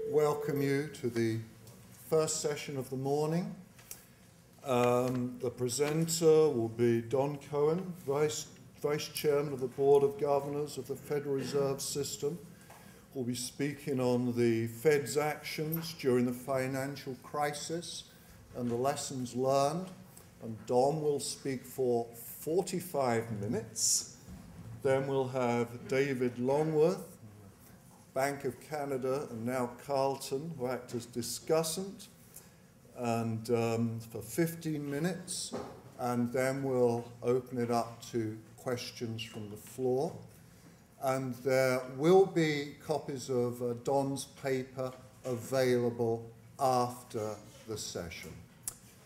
welcome you to the first session of the morning. The presenter will be Don Cohen, Vice Chairman of the Board of Governors of the Federal Reserve System, who will be speaking on the Fed's actions during the financial crisis and the lessons learned. And Don will speak for 45 minutes. Then we'll have David Longworth, Bank of Canada and now Carleton, who act as discussant, and for 15 minutes, and then we'll open it up to questions from the floor. And there will be copies of Don's paper available after the session.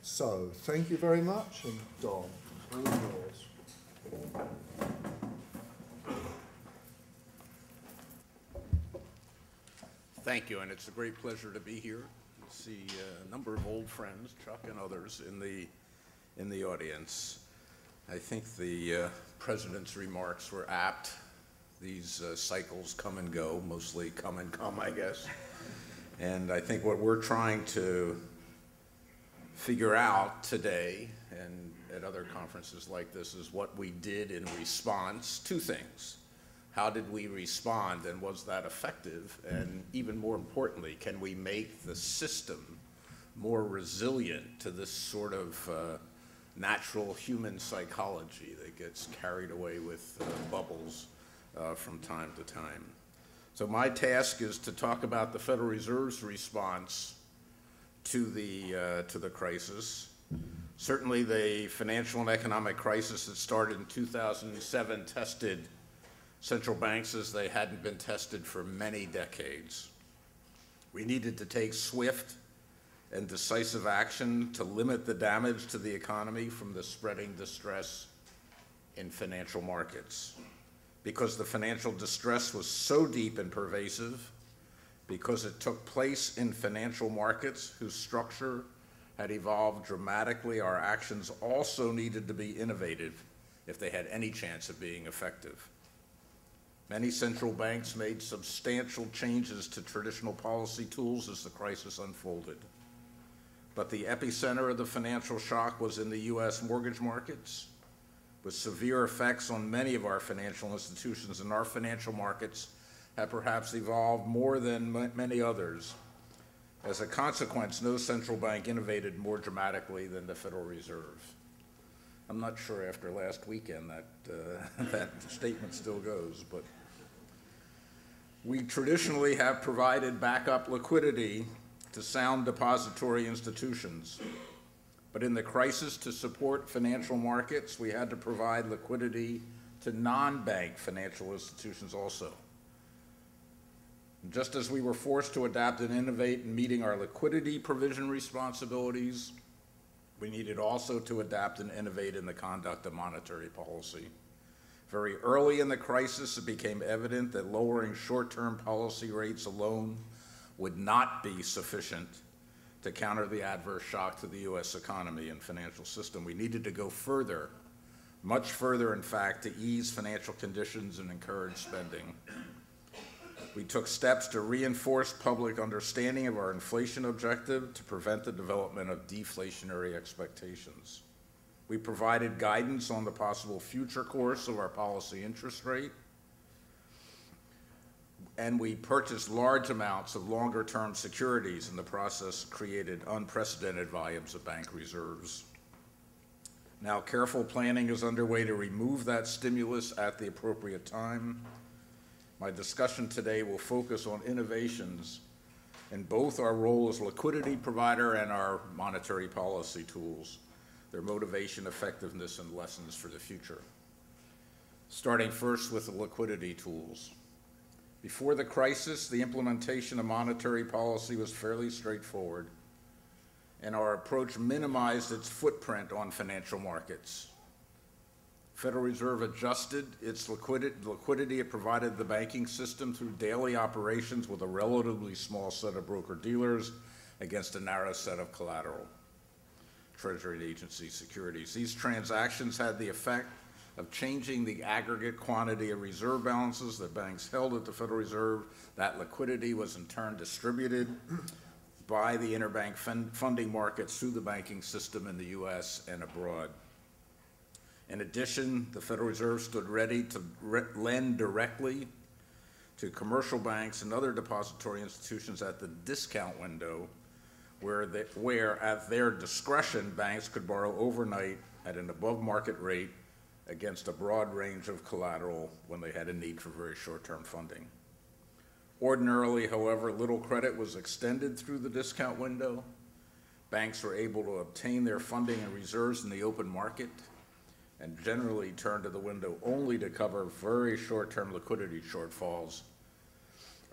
So, thank you very much, and Don, all yours. Thank you, and it's a great pleasure to be here and see a number of old friends, Chuck and others, in the audience. I think the President's remarks were apt. These cycles come and go, mostly come and come, I guess. And I think what we're trying to figure out today and at other conferences like this is what we did in response. Two things. How did we respond, and was that effective? And even more importantly, can we make the system more resilient to this sort of natural human psychology that gets carried away with bubbles from time to time? So my task is to talk about the Federal Reserve's response to the crisis. Certainly the financial and economic crisis that started in 2007 tested central banks as they hadn't been tested for many decades. We needed to take swift and decisive action to limit the damage to the economy from the spreading distress in financial markets. Because the financial distress was so deep and pervasive, because it took place in financial markets whose structure had evolved dramatically, our actions also needed to be innovative if they had any chance of being effective. Many central banks made substantial changes to traditional policy tools as the crisis unfolded. But the epicenter of the financial shock was in the U.S. mortgage markets, with severe effects on many of our financial institutions, and our financial markets have perhaps evolved more than many others. As a consequence, no central bank innovated more dramatically than the Federal Reserve. I'm not sure after last weekend that statement still goes, but we traditionally have provided backup liquidity to sound depository institutions. But in the crisis to support financial markets, we had to provide liquidity to non-bank financial institutions also. Just as we were forced to adapt and innovate in meeting our liquidity provision responsibilities, we needed also to adapt and innovate in the conduct of monetary policy. Very early in the crisis, it became evident that lowering short-term policy rates alone would not be sufficient to counter the adverse shock to the U.S. economy and financial system. We needed to go further, much further, in fact, to ease financial conditions and encourage spending. We took steps to reinforce public understanding of our inflation objective to prevent the development of deflationary expectations. We provided guidance on the possible future course of our policy interest rate, and we purchased large amounts of longer-term securities. In the process, created unprecedented volumes of bank reserves. Now, careful planning is underway to remove that stimulus at the appropriate time. My discussion today will focus on innovations in both our role as liquidity provider and our monetary policy tools, their motivation, effectiveness, and lessons for the future. Starting first with the liquidity tools. Before the crisis, the implementation of monetary policy was fairly straightforward, and our approach minimized its footprint on financial markets. Federal Reserve adjusted its liquidity it provided the banking system through daily operations with a relatively small set of broker-dealers against a narrow set of collateral, Treasury agency securities. These transactions had the effect of changing the aggregate quantity of reserve balances that banks held at the Federal Reserve. That liquidity was in turn distributed by the interbank funding markets through the banking system in the U.S. and abroad. In addition, the Federal Reserve stood ready to lend directly to commercial banks and other depository institutions at the discount window, where at their discretion, banks could borrow overnight at an above-market rate against a broad range of collateral when they had a need for very short-term funding. Ordinarily, however, little credit was extended through the discount window. Banks were able to obtain their funding and reserves in the open market and generally turned to the window only to cover very short-term liquidity shortfalls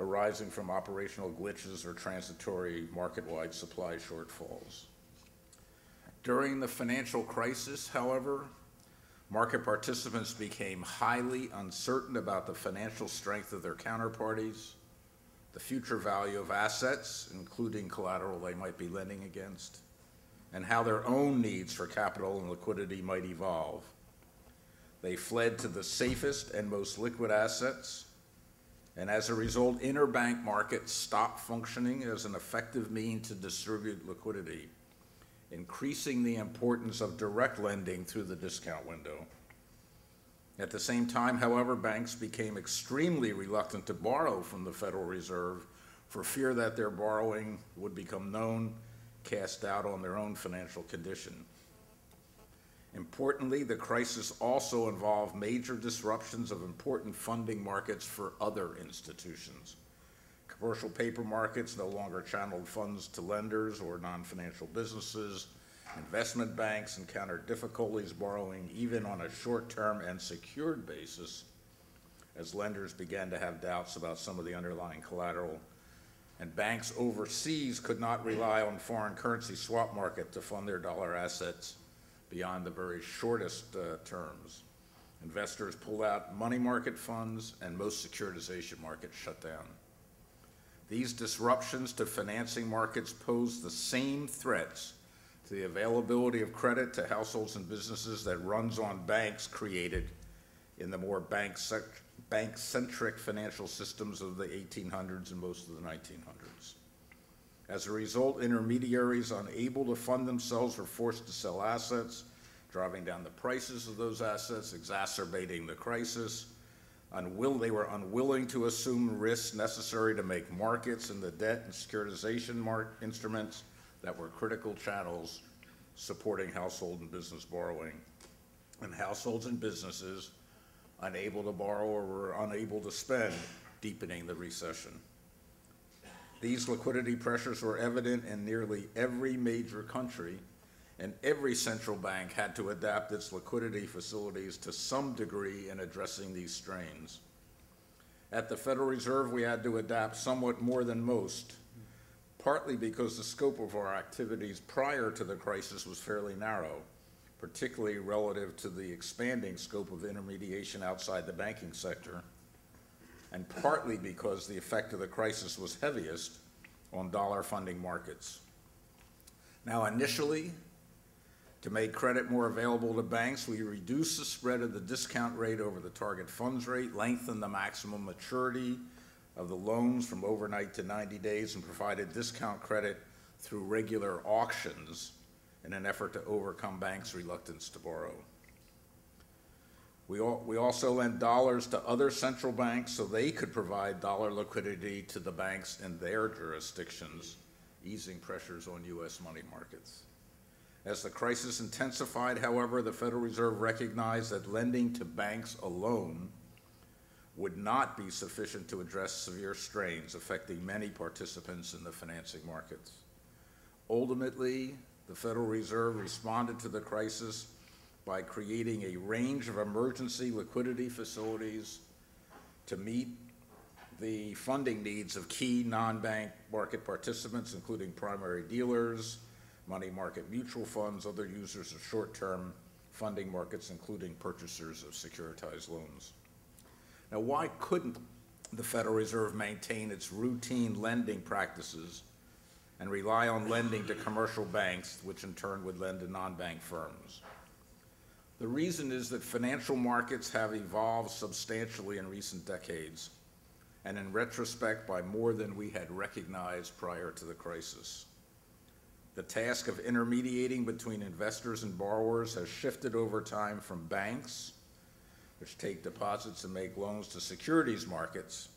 arising from operational glitches or transitory market-wide supply shortfalls. During the financial crisis, however, market participants became highly uncertain about the financial strength of their counterparties, the future value of assets, including collateral they might be lending against, and how their own needs for capital and liquidity might evolve. They fled to the safest and most liquid assets, and as a result, interbank markets stopped functioning as an effective means to distribute liquidity, increasing the importance of direct lending through the discount window. At the same time, however, banks became extremely reluctant to borrow from the Federal Reserve for fear that their borrowing would become known, cast doubt on their own financial condition. Importantly, the crisis also involved major disruptions of important funding markets for other institutions. Commercial paper markets no longer channeled funds to lenders or non-financial businesses. Investment banks encountered difficulties borrowing even on a short-term and secured basis as lenders began to have doubts about some of the underlying collateral. And banks overseas could not rely on foreign currency swap market to fund their dollar assets beyond the very shortest terms. Investors pulled out money market funds and most securitization markets shut down. These disruptions to financing markets pose the same threats to the availability of credit to households and businesses that runs on banks created in the more bank-centric financial systems of the 1800s and most of the 1900s. As a result, intermediaries unable to fund themselves were forced to sell assets, driving down the prices of those assets, exacerbating the crisis. They were unwilling to assume risks necessary to make markets in the debt and securitization instruments that were critical channels supporting household and business borrowing. And households and businesses unable to borrow or were unable to spend, deepening the recession. These liquidity pressures were evident in nearly every major country, and every central bank had to adapt its liquidity facilities to some degree in addressing these strains. At the Federal Reserve, we had to adapt somewhat more than most, partly because the scope of our activities prior to the crisis was fairly narrow, particularly relative to the expanding scope of intermediation outside the banking sector, and partly because the effect of the crisis was heaviest on dollar funding markets. Now, initially, to make credit more available to banks, we reduced the spread of the discount rate over the target funds rate, lengthened the maximum maturity of the loans from overnight to 90 days, and provided discount credit through regular auctions in an effort to overcome banks' reluctance to borrow. We also lent dollars to other central banks so they could provide dollar liquidity to the banks in their jurisdictions, easing pressures on U.S. money markets. As the crisis intensified, however, the Federal Reserve recognized that lending to banks alone would not be sufficient to address severe strains affecting many participants in the financing markets. Ultimately, the Federal Reserve responded to the crisis by creating a range of emergency liquidity facilities to meet the funding needs of key non-bank market participants, including primary dealers, money market mutual funds, other users of short-term funding markets, including purchasers of securitized loans. Now, why couldn't the Federal Reserve maintain its routine lending practices and rely on lending to commercial banks, which in turn would lend to non-bank firms? The reason is that financial markets have evolved substantially in recent decades, and in retrospect by more than we had recognized prior to the crisis. The task of intermediating between investors and borrowers has shifted over time from banks, which take deposits and make loans, to securities markets,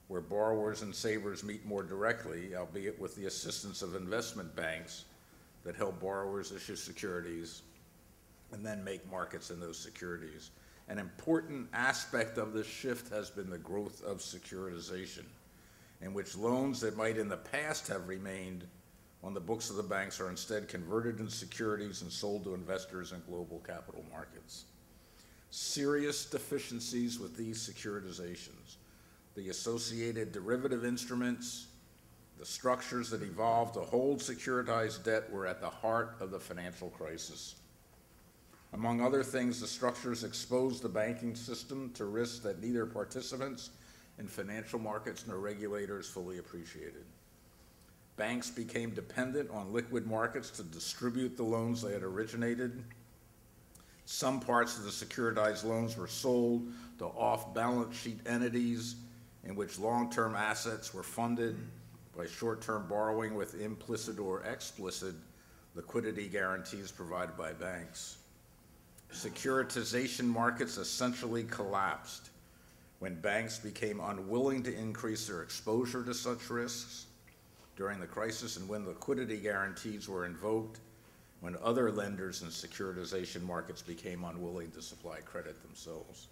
where borrowers and savers meet more directly, albeit with the assistance of investment banks that help borrowers issue securities and then make markets in those securities. An important aspect of this shift has been the growth of securitization, in which loans that might in the past have remained on the books of the banks are instead converted into securities and sold to investors in global capital markets. Serious deficiencies with these securitizations, the associated derivative instruments, the structures that evolved to hold securitized debt were at the heart of the financial crisis. Among other things, the structures exposed the banking system to risks that neither participants in financial markets nor regulators fully appreciated. Banks became dependent on liquid markets to distribute the loans they had originated. Some parts of the securitized loans were sold to off-balance sheet entities in which long-term assets were funded by short-term borrowing with implicit or explicit liquidity guarantees provided by banks. Securitization markets essentially collapsed when banks became unwilling to increase their exposure to such risks during the crisis, and when liquidity guarantees were invoked, when other lenders in securitization markets became unwilling to supply credit themselves.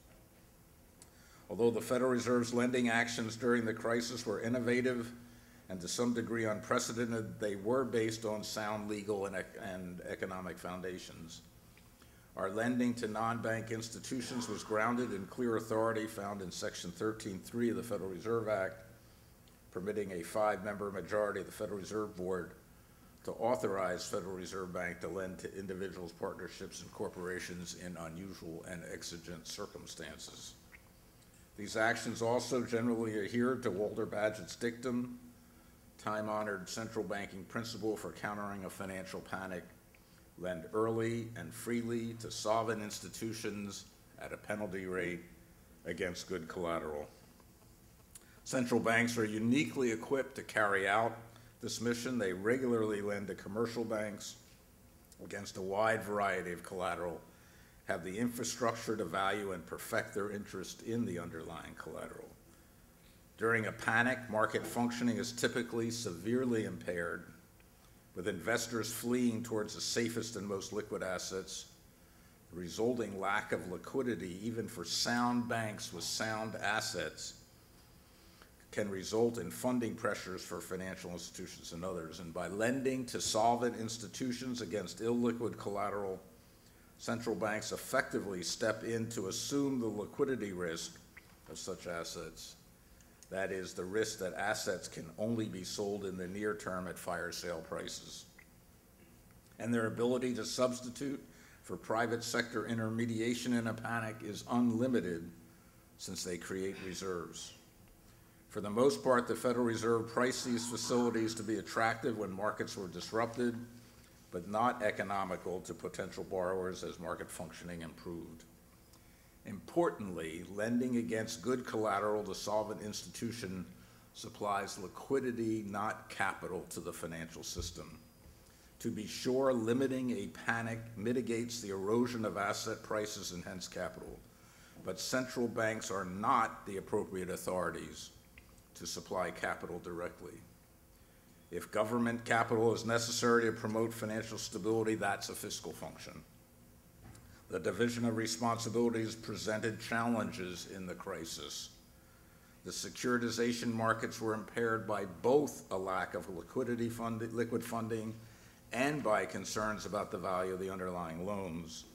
Although the Federal Reserve's lending actions during the crisis were innovative and to some degree unprecedented, they were based on sound legal and economic foundations. Our lending to non-bank institutions was grounded in clear authority found in Section 13(3) of the Federal Reserve Act, permitting a 5-member majority of the Federal Reserve Board to authorize Federal Reserve Bank to lend to individuals, partnerships, and corporations in unusual and exigent circumstances. These actions also generally adhered to Walter Bagehot's dictum, time-honored central banking principle for countering a financial panic: lend early and freely to solvent institutions at a penalty rate against good collateral. Central banks are uniquely equipped to carry out this mission. They regularly lend to commercial banks against a wide variety of collateral, have the infrastructure to value and perfect their interest in the underlying collateral. During a panic, market functioning is typically severely impaired, with investors fleeing towards the safest and most liquid assets. The resulting lack of liquidity, even for sound banks with sound assets, can result in funding pressures for financial institutions and others. And by lending to solvent institutions against illiquid collateral, central banks effectively step in to assume the liquidity risk of such assets. That is, the risk that assets can only be sold in the near term at fire sale prices. And their ability to substitute for private sector intermediation in a panic is unlimited, since they create reserves. For the most part, the Federal Reserve priced these facilities to be attractive when markets were disrupted, but not economical to potential borrowers as market functioning improved. Importantly, lending against good collateral to solvent institution supplies liquidity, not capital, to the financial system. To be sure, limiting a panic mitigates the erosion of asset prices and hence capital, but central banks are not the appropriate authorities to supply capital directly. If government capital is necessary to promote financial stability, that's a fiscal function. The division of responsibilities presented challenges in the crisis. The securitization markets were impaired by both a lack of liquid funding and by concerns about the value of the underlying loans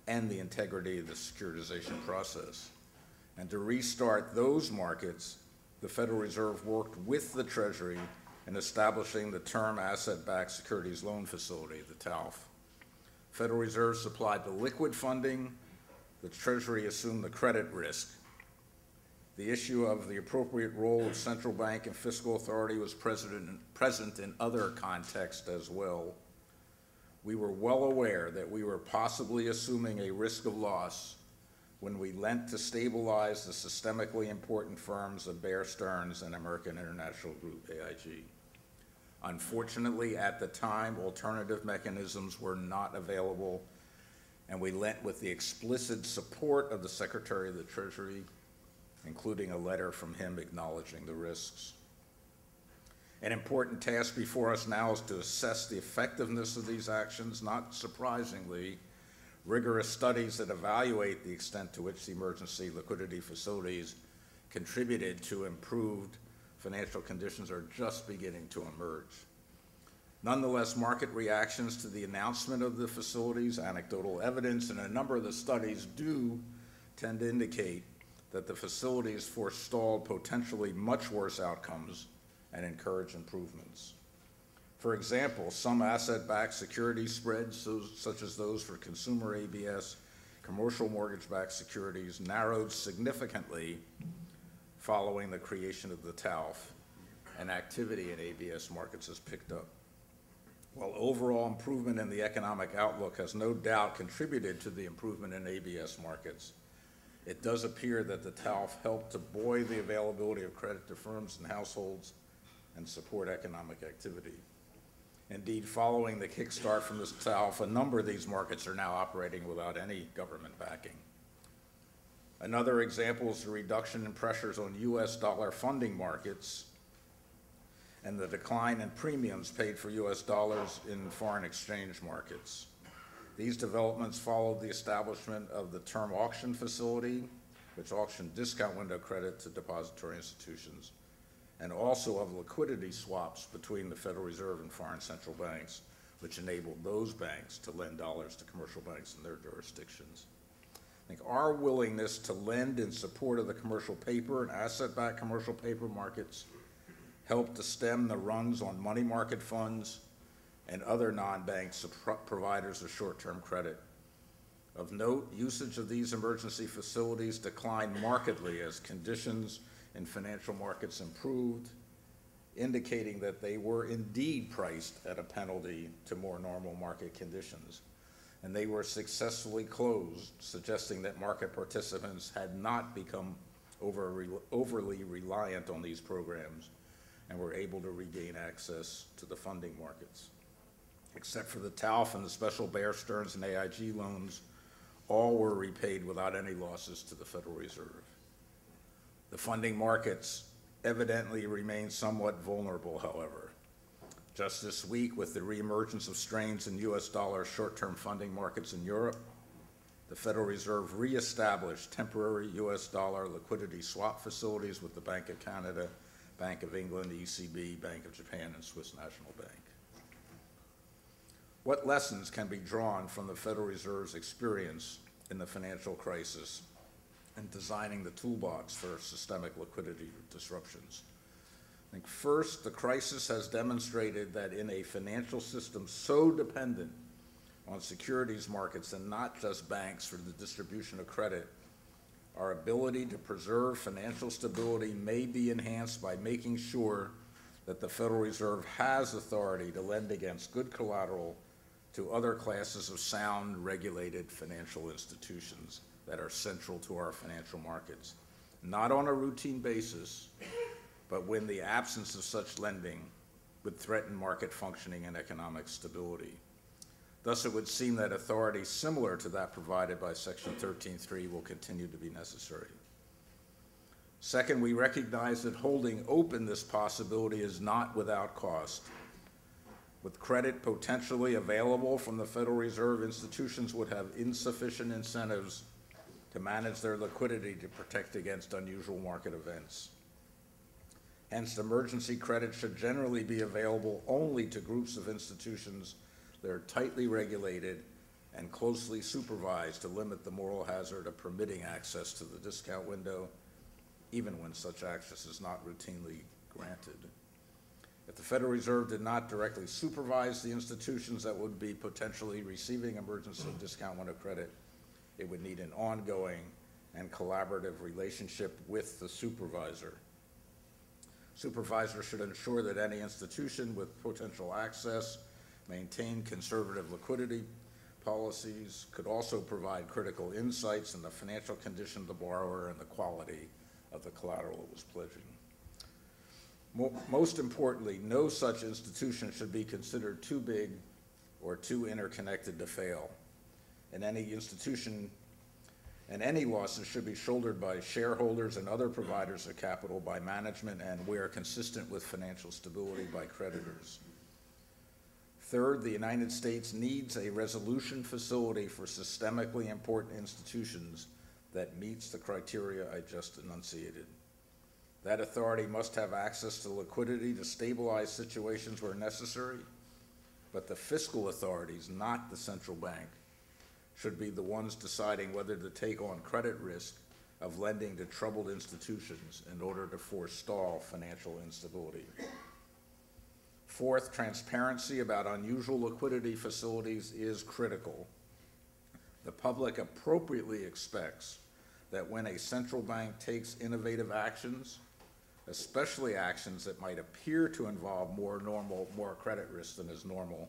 and the integrity of the securitization process. And to restart those markets, the Federal Reserve worked with the Treasury in establishing the Term Asset-Backed Securities Loan Facility, the TALF. Federal Reserve supplied the liquid funding, the Treasury assumed the credit risk. The issue of the appropriate role of central bank and fiscal authority was present in other contexts as well. we were well aware that we were possibly assuming a risk of loss when we lent to stabilize the systemically important firms of Bear Stearns and American International Group, AIG. Unfortunately, at the time, alternative mechanisms were not available, and we lent with the explicit support of the Secretary of the Treasury, including a letter from him acknowledging the risks. An important task before us now is to assess the effectiveness of these actions. Not surprisingly, rigorous studies that evaluate the extent to which the emergency liquidity facilities contributed to improved financial conditions are just beginning to emerge. Nonetheless, market reactions to the announcement of the facilities, anecdotal evidence, and a number of the studies do tend to indicate that the facilities forestalled potentially much worse outcomes and encourage improvements. For example, some asset-backed security spreads, such as those for consumer ABS, commercial mortgage-backed securities, narrowed significantly following the creation of the TALF, and activity in ABS markets has picked up. While overall improvement in the economic outlook has no doubt contributed to the improvement in ABS markets, it does appear that the TALF helped to buoy the availability of credit to firms and households and support economic activity. Indeed, following the kickstart from this TALF, a number of these markets are now operating without any government backing. Another example is the reduction in pressures on U.S. dollar funding markets and the decline in premiums paid for U.S. dollars in foreign exchange markets. These developments followed the establishment of the term auction facility, which auctioned discount window credit to depository institutions, and also of liquidity swaps between the Federal Reserve and foreign central banks, which enabled those banks to lend dollars to commercial banks in their jurisdictions. I think our willingness to lend in support of the commercial paper and asset-backed commercial paper markets helped to stem the runs on money market funds and other non-bank providers of short-term credit. Of note, usage of these emergency facilities declined markedly as conditions in financial markets improved, indicating that they were indeed priced at a penalty to more normal market conditions. And they were successfully closed, suggesting that market participants had not become overly reliant on these programs and were able to regain access to the funding markets. Except for the TALF and the special Bear Stearns and AIG loans, all were repaid without any losses to the Federal Reserve. The funding markets evidently remain somewhat vulnerable, however. Just this week, with the reemergence of strains in U.S. dollar short-term funding markets in Europe, the Federal Reserve reestablished temporary U.S. dollar liquidity swap facilities with the Bank of Canada, Bank of England, ECB, Bank of Japan, and Swiss National Bank. What lessons can be drawn from the Federal Reserve's experience in the financial crisis and designing the toolbox for systemic liquidity disruptions? I think first, the crisis has demonstrated that in a financial system so dependent on securities markets and not just banks for the distribution of credit, our ability to preserve financial stability may be enhanced by making sure that the Federal Reserve has authority to lend against good collateral to other classes of sound, regulated financial institutions that are central to our financial markets, not on a routine basis, but when the absence of such lending would threaten market functioning and economic stability. Thus, it would seem that authority similar to that provided by Section 13.3 will continue to be necessary. Second, we recognize that holding open this possibility is not without cost. With credit potentially available from the Federal Reserve, institutions would have insufficient incentives to manage their liquidity to protect against unusual market events. Hence, emergency credit should generally be available only to groups of institutions that are tightly regulated and closely supervised to limit the moral hazard of permitting access to the discount window, even when such access is not routinely granted. If the Federal Reserve did not directly supervise the institutions that would be potentially receiving emergency discount window credit, it would need an ongoing and collaborative relationship with the supervisor. Supervisor should ensure that any institution with potential access maintain conservative liquidity policies, could also provide critical insights in the financial condition of the borrower and the quality of the collateral it was pledging. Most importantly, no such institution should be considered too big or too interconnected to fail. And any institution and any losses should be shouldered by shareholders and other providers of capital, by management, and where consistent with financial stability, by creditors. Third, the United States needs a resolution facility for systemically important institutions that meets the criteria I just enunciated. That authority must have access to liquidity to stabilize situations where necessary, but the fiscal authorities, not the central bank, should be the ones deciding whether to take on credit risk of lending to troubled institutions in order to forestall financial instability. Fourth, transparency about unusual liquidity facilities is critical. The public appropriately expects that when a central bank takes innovative actions, especially actions that might appear to involve more credit risk than is normal,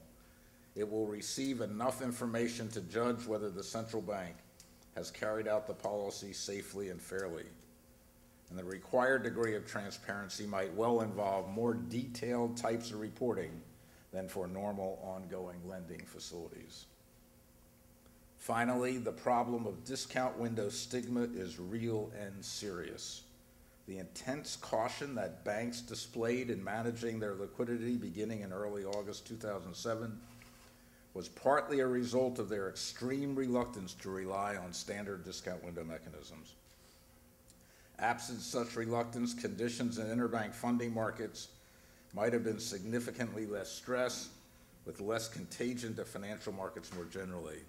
it will receive enough information to judge whether the central bank has carried out the policy safely and fairly. And the required degree of transparency might well involve more detailed types of reporting than for normal ongoing lending facilities. Finally, the problem of discount window stigma is real and serious. The intense caution that banks displayed in managing their liquidity beginning in early August 2007 was partly a result of their extreme reluctance to rely on standard discount window mechanisms. Absent such reluctance, conditions in interbank funding markets might have been significantly less stress, with less contagion to financial markets more generally.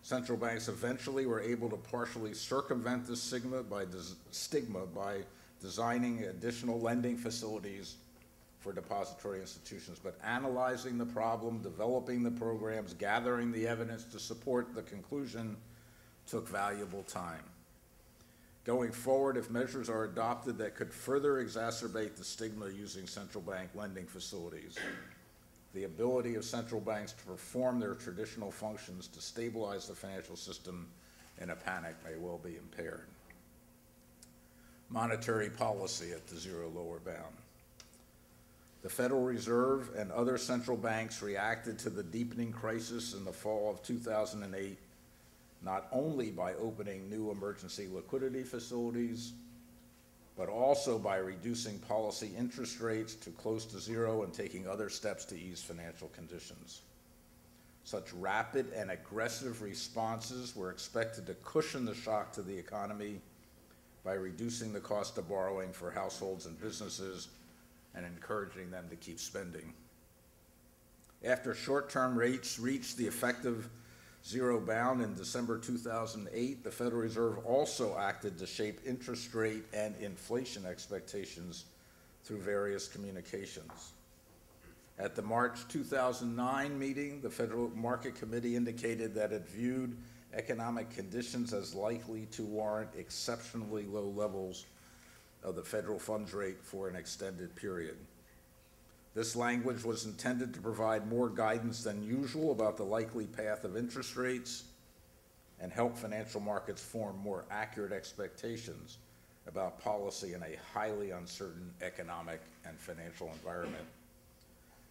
Central banks eventually were able to partially circumvent this stigma by designing additional lending facilities for depository institutions, but analyzing the problem, developing the programs, gathering the evidence to support the conclusion took valuable time. Going forward, if measures are adopted that could further exacerbate the stigma using central bank lending facilities, the ability of central banks to perform their traditional functions to stabilize the financial system in a panic may well be impaired. Monetary policy at the zero lower bound. The Federal Reserve and other central banks reacted to the deepening crisis in the fall of 2008 not only by opening new emergency liquidity facilities, but also by reducing policy interest rates to close to zero and taking other steps to ease financial conditions. Such rapid and aggressive responses were expected to cushion the shock to the economy by reducing the cost of borrowing for households and businesses and encouraging them to keep spending. After short-term rates reached the effective zero bound in December 2008, the Federal Reserve also acted to shape interest rate and inflation expectations through various communications. At the March 2009 meeting, the Federal Market Committee indicated that it viewed economic conditions as likely to warrant exceptionally low levels of the federal funds rate for an extended period. This language was intended to provide more guidance than usual about the likely path of interest rates and help financial markets form more accurate expectations about policy in a highly uncertain economic and financial environment.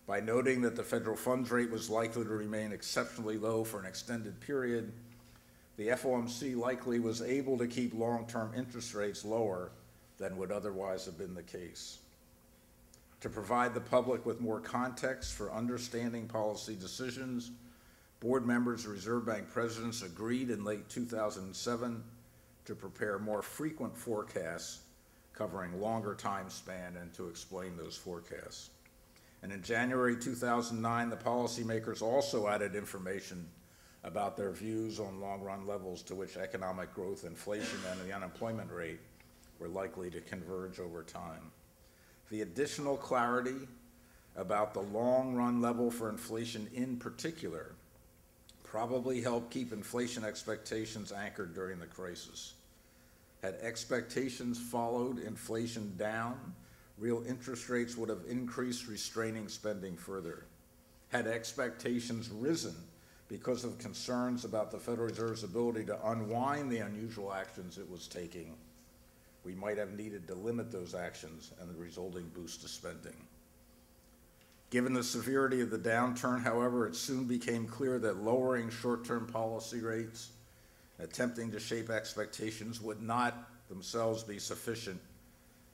By noting that the federal funds rate was likely to remain exceptionally low for an extended period, the FOMC likely was able to keep long-term interest rates lower than would otherwise have been the case. To provide the public with more context for understanding policy decisions, board members and Reserve Bank presidents agreed in late 2007 to prepare more frequent forecasts covering longer time span and to explain those forecasts. And in January 2009, the policymakers also added information about their views on long-run levels to which economic growth, inflation, and the unemployment rate were likely to converge over time. The additional clarity about the long-run level for inflation in particular probably helped keep inflation expectations anchored during the crisis. Had expectations followed inflation down, real interest rates would have increased, restraining spending further. Had expectations risen because of concerns about the Federal Reserve's ability to unwind the unusual actions it was taking, we might have needed to limit those actions and the resulting boost to spending. Given the severity of the downturn, however, it soon became clear that lowering short-term policy rates, attempting to shape expectations, would not themselves be sufficient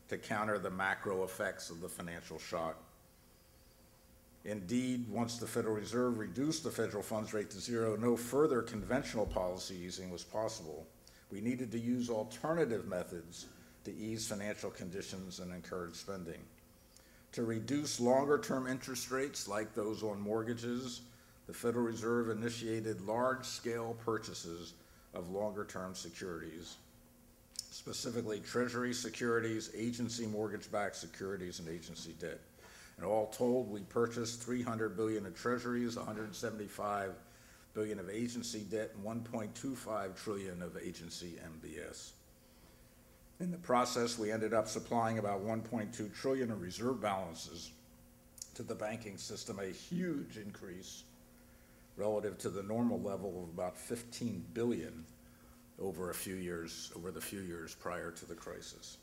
to counter the macro effects of the financial shock. Indeed, once the Federal Reserve reduced the federal funds rate to zero, no further conventional policy easing was possible. We needed to use alternative methods to ease financial conditions and encourage spending. To reduce longer-term interest rates, like those on mortgages, the Federal Reserve initiated large-scale purchases of longer-term securities, specifically Treasury securities, agency mortgage-backed securities, and agency debt. And all told, we purchased $300 billion of Treasuries, $175 billion of agency debt, and $1.25 trillion of agency MBS. In the process, we ended up supplying about $1.2 trillion of reserve balances to the banking system, a huge increase relative to the normal level of about $15 billion over the few years prior to the crisis.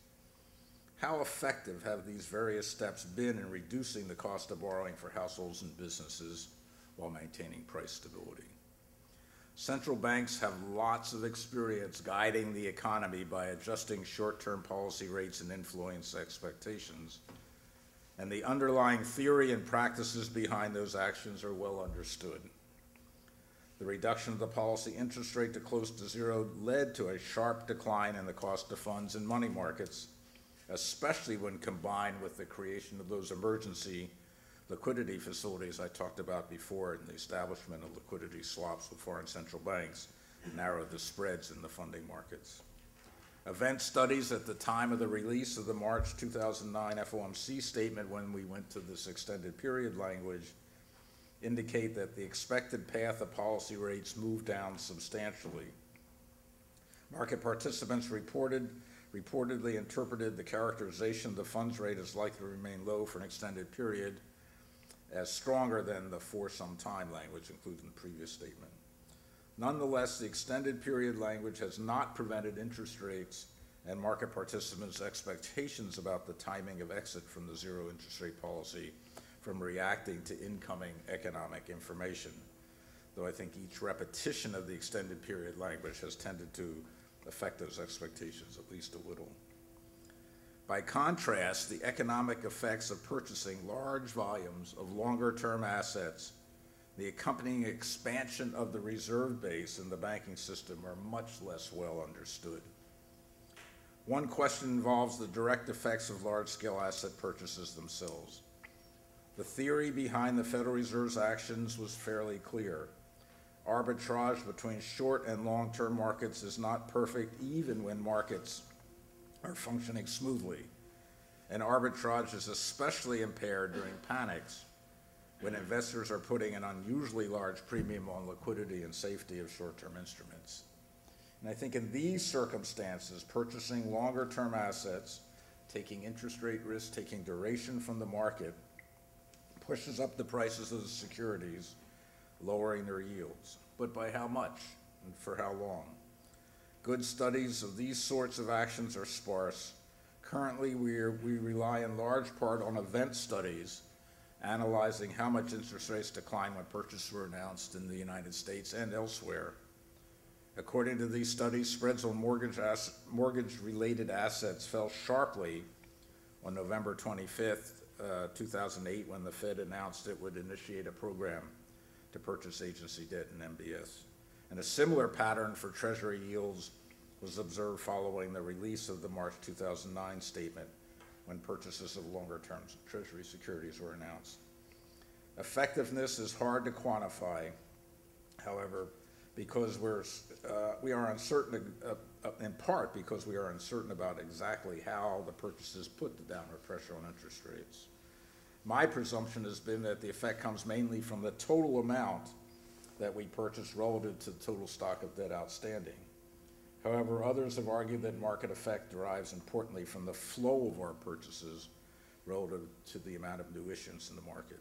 How effective have these various steps been in reducing the cost of borrowing for households and businesses while maintaining price stability? Central banks have lots of experience guiding the economy by adjusting short-term policy rates and influence expectations, and the underlying theory and practices behind those actions are well understood. The reduction of the policy interest rate to close to zero led to a sharp decline in the cost of funds in money markets, especially when combined with the creation of those emergency liquidity facilities I talked about before, and the establishment of liquidity swaps with foreign central banks narrowed the spreads in the funding markets. Event studies at the time of the release of the March 2009 FOMC statement, when we went to this extended period language, indicate that the expected path of policy rates moved down substantially. Market participants reportedly interpreted the characterization of the funds rate as likely to remain low for an extended period as stronger than the for some time language included in the previous statement. Nonetheless, the extended period language has not prevented interest rates and market participants' expectations about the timing of exit from the zero interest rate policy from reacting to incoming economic information, though I think each repetition of the extended period language has tended to affect those expectations at least a little. By contrast, the economic effects of purchasing large volumes of longer-term assets, the accompanying expansion of the reserve base in the banking system, are much less well understood. One question involves the direct effects of large-scale asset purchases themselves. The theory behind the Federal Reserve's actions was fairly clear. Arbitrage between short and long-term markets is not perfect even when markets are functioning smoothly, and arbitrage is especially impaired during panics when investors are putting an unusually large premium on liquidity and safety of short-term instruments. And I think in these circumstances, purchasing longer-term assets, taking interest rate risk, taking duration from the market, pushes up the prices of the securities, lowering their yields. But by how much and for how long? Good studies of these sorts of actions are sparse. Currently, we rely in large part on event studies analyzing how much interest rates declined when purchases were announced in the United States and elsewhere. According to these studies, spreads on mortgage-related assets fell sharply on November 25th, 2008, when the Fed announced it would initiate a program to purchase agency debt and MBS. And a similar pattern for Treasury yields was observed following the release of the March 2009 statement, when purchases of longer-term Treasury securities were announced. Effectiveness is hard to quantify, however, because we are uncertain, in part because we are uncertain about exactly how the purchases put the downward pressure on interest rates. My presumption has been that the effect comes mainly from the total amount that we purchase relative to the total stock of debt outstanding. However, others have argued that market effect derives importantly from the flow of our purchases relative to the amount of new issuance in the market.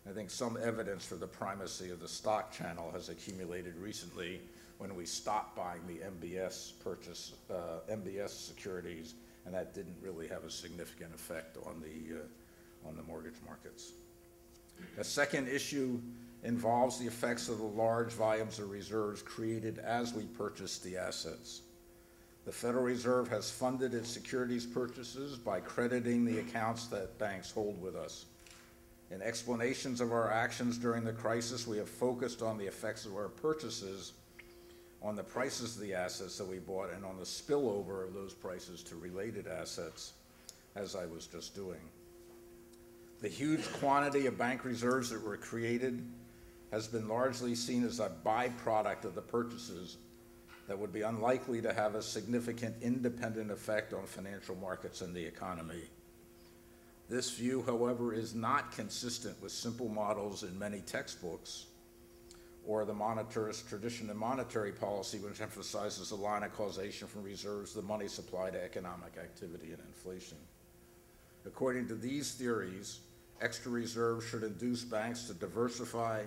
I think some evidence for the primacy of the stock channel has accumulated recently when we stopped buying the MBS securities, and that didn't really have a significant effect on the mortgage markets. A second issue involves the effects of the large volumes of reserves created as we purchased the assets. The Federal Reserve has funded its securities purchases by crediting the accounts that banks hold with us. In explanations of our actions during the crisis, we have focused on the effects of our purchases on the prices of the assets that we bought and on the spillover of those prices to related assets, as I was just doing. The huge quantity of bank reserves that were created has been largely seen as a byproduct of the purchases that would be unlikely to have a significant independent effect on financial markets and the economy. This view, however, is not consistent with simple models in many textbooks or the monetarist tradition in monetary policy, which emphasizes a line of causation from reserves, the money supply to economic activity and inflation. According to these theories, extra reserves should induce banks to diversify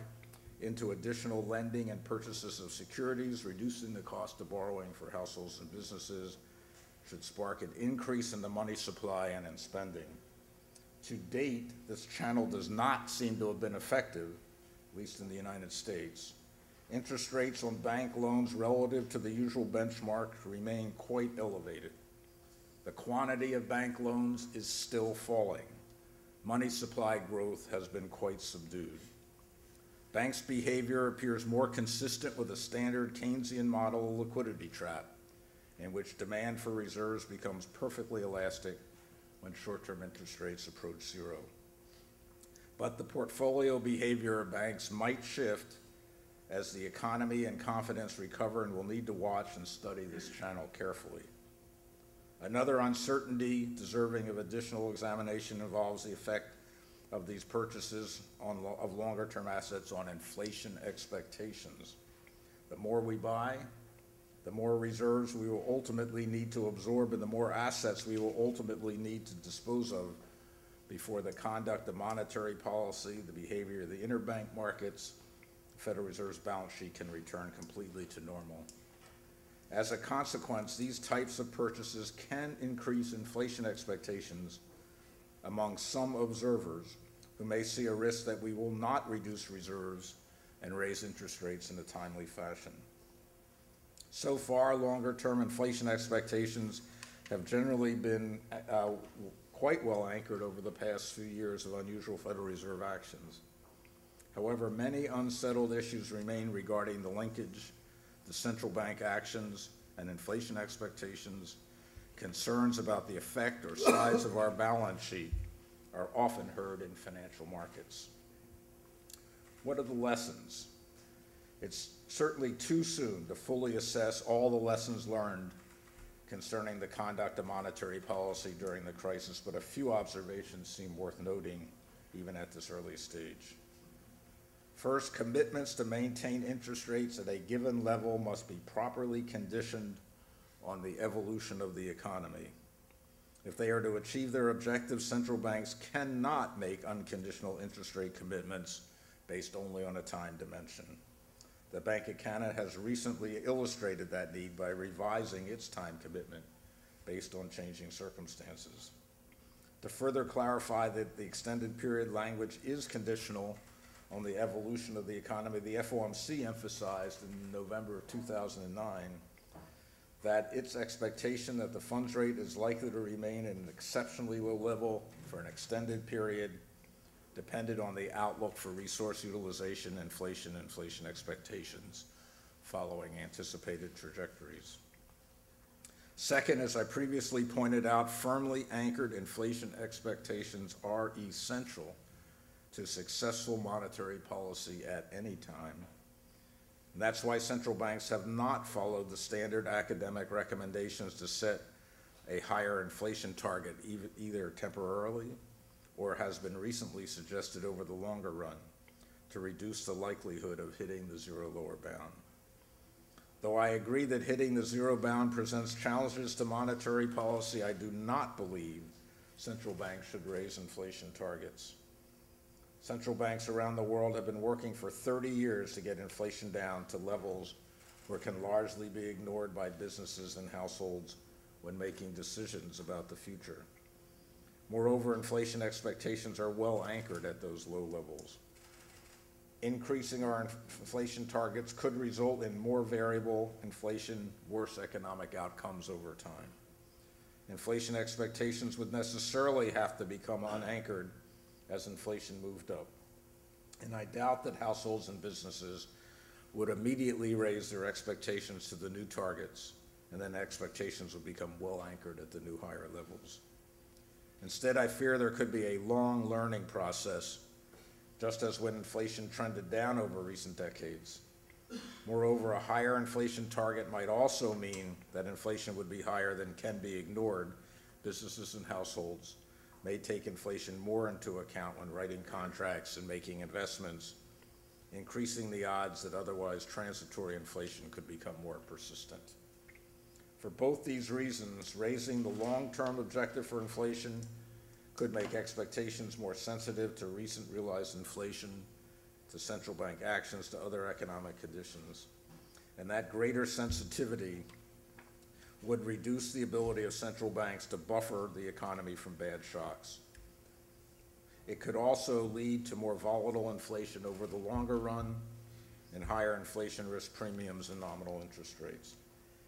into additional lending and purchases of securities, reducing the cost of borrowing for households and businesses, should spark an increase in the money supply and in spending. To date, this channel does not seem to have been effective, at least in the United States. Interest rates on bank loans relative to the usual benchmark remain quite elevated. The quantity of bank loans is still falling. Money supply growth has been quite subdued. Banks' behavior appears more consistent with a standard Keynesian model of liquidity trap, in which demand for reserves becomes perfectly elastic when short-term interest rates approach zero. But the portfolio behavior of banks might shift as the economy and confidence recover, and we'll need to watch and study this channel carefully. Another uncertainty deserving of additional examination involves the effect of these purchases of longer-term assets on inflation expectations. The more we buy, the more reserves we will ultimately need to absorb, and the more assets we will ultimately need to dispose of before the conduct of monetary policy, the behavior of the interbank markets, the Federal Reserve's balance sheet can return completely to normal. As a consequence, these types of purchases can increase inflation expectations among some observers who may see a risk that we will not reduce reserves and raise interest rates in a timely fashion. So far, longer-term inflation expectations have generally been quite well anchored over the past few years of unusual Federal Reserve actions. However, many unsettled issues remain regarding the linkage to central bank actions and inflation expectations. Concerns about the effect or size of our balance sheet are often heard in financial markets. What are the lessons? It's certainly too soon to fully assess all the lessons learned concerning the conduct of monetary policy during the crisis, but a few observations seem worth noting even at this early stage. First, commitments to maintain interest rates at a given level must be properly conditioned on the evolution of the economy. If they are to achieve their objectives, central banks cannot make unconditional interest rate commitments based only on a time dimension. The Bank of Canada has recently illustrated that need by revising its time commitment based on changing circumstances. To further clarify that the extended period language is conditional on the evolution of the economy, the FOMC emphasized in November of 2009 that its expectation that the funds rate is likely to remain at an exceptionally low level for an extended period depended on the outlook for resource utilization, inflation expectations following anticipated trajectories. Second, as I previously pointed out, firmly anchored inflation expectations are essential to successful monetary policy at any time. And that's why central banks have not followed the standard academic recommendations to set a higher inflation target either temporarily or has been recently suggested over the longer run to reduce the likelihood of hitting the zero lower bound. Though I agree that hitting the zero bound presents challenges to monetary policy, I do not believe central banks should raise inflation targets. Central banks around the world have been working for 30 years to get inflation down to levels where it can largely be ignored by businesses and households when making decisions about the future. Moreover, inflation expectations are well anchored at those low levels. Increasing our inflation targets could result in more variable inflation, worse economic outcomes over time. Inflation expectations would necessarily have to become unanchored as inflation moved up. And I doubt that households and businesses would immediately raise their expectations to the new targets, and then expectations would become well anchored at the new higher levels. Instead, I fear there could be a long learning process, just as when inflation trended down over recent decades. Moreover, a higher inflation target might also mean that inflation would be higher than can be ignored. Businesses and households may take inflation more into account when writing contracts and making investments, increasing the odds that otherwise transitory inflation could become more persistent. For both these reasons, raising the long-term objective for inflation could make expectations more sensitive to recent realized inflation, to central bank actions, to other economic conditions. And that greater sensitivity would reduce the ability of central banks to buffer the economy from bad shocks. It could also lead to more volatile inflation over the longer run and higher inflation risk premiums and nominal interest rates.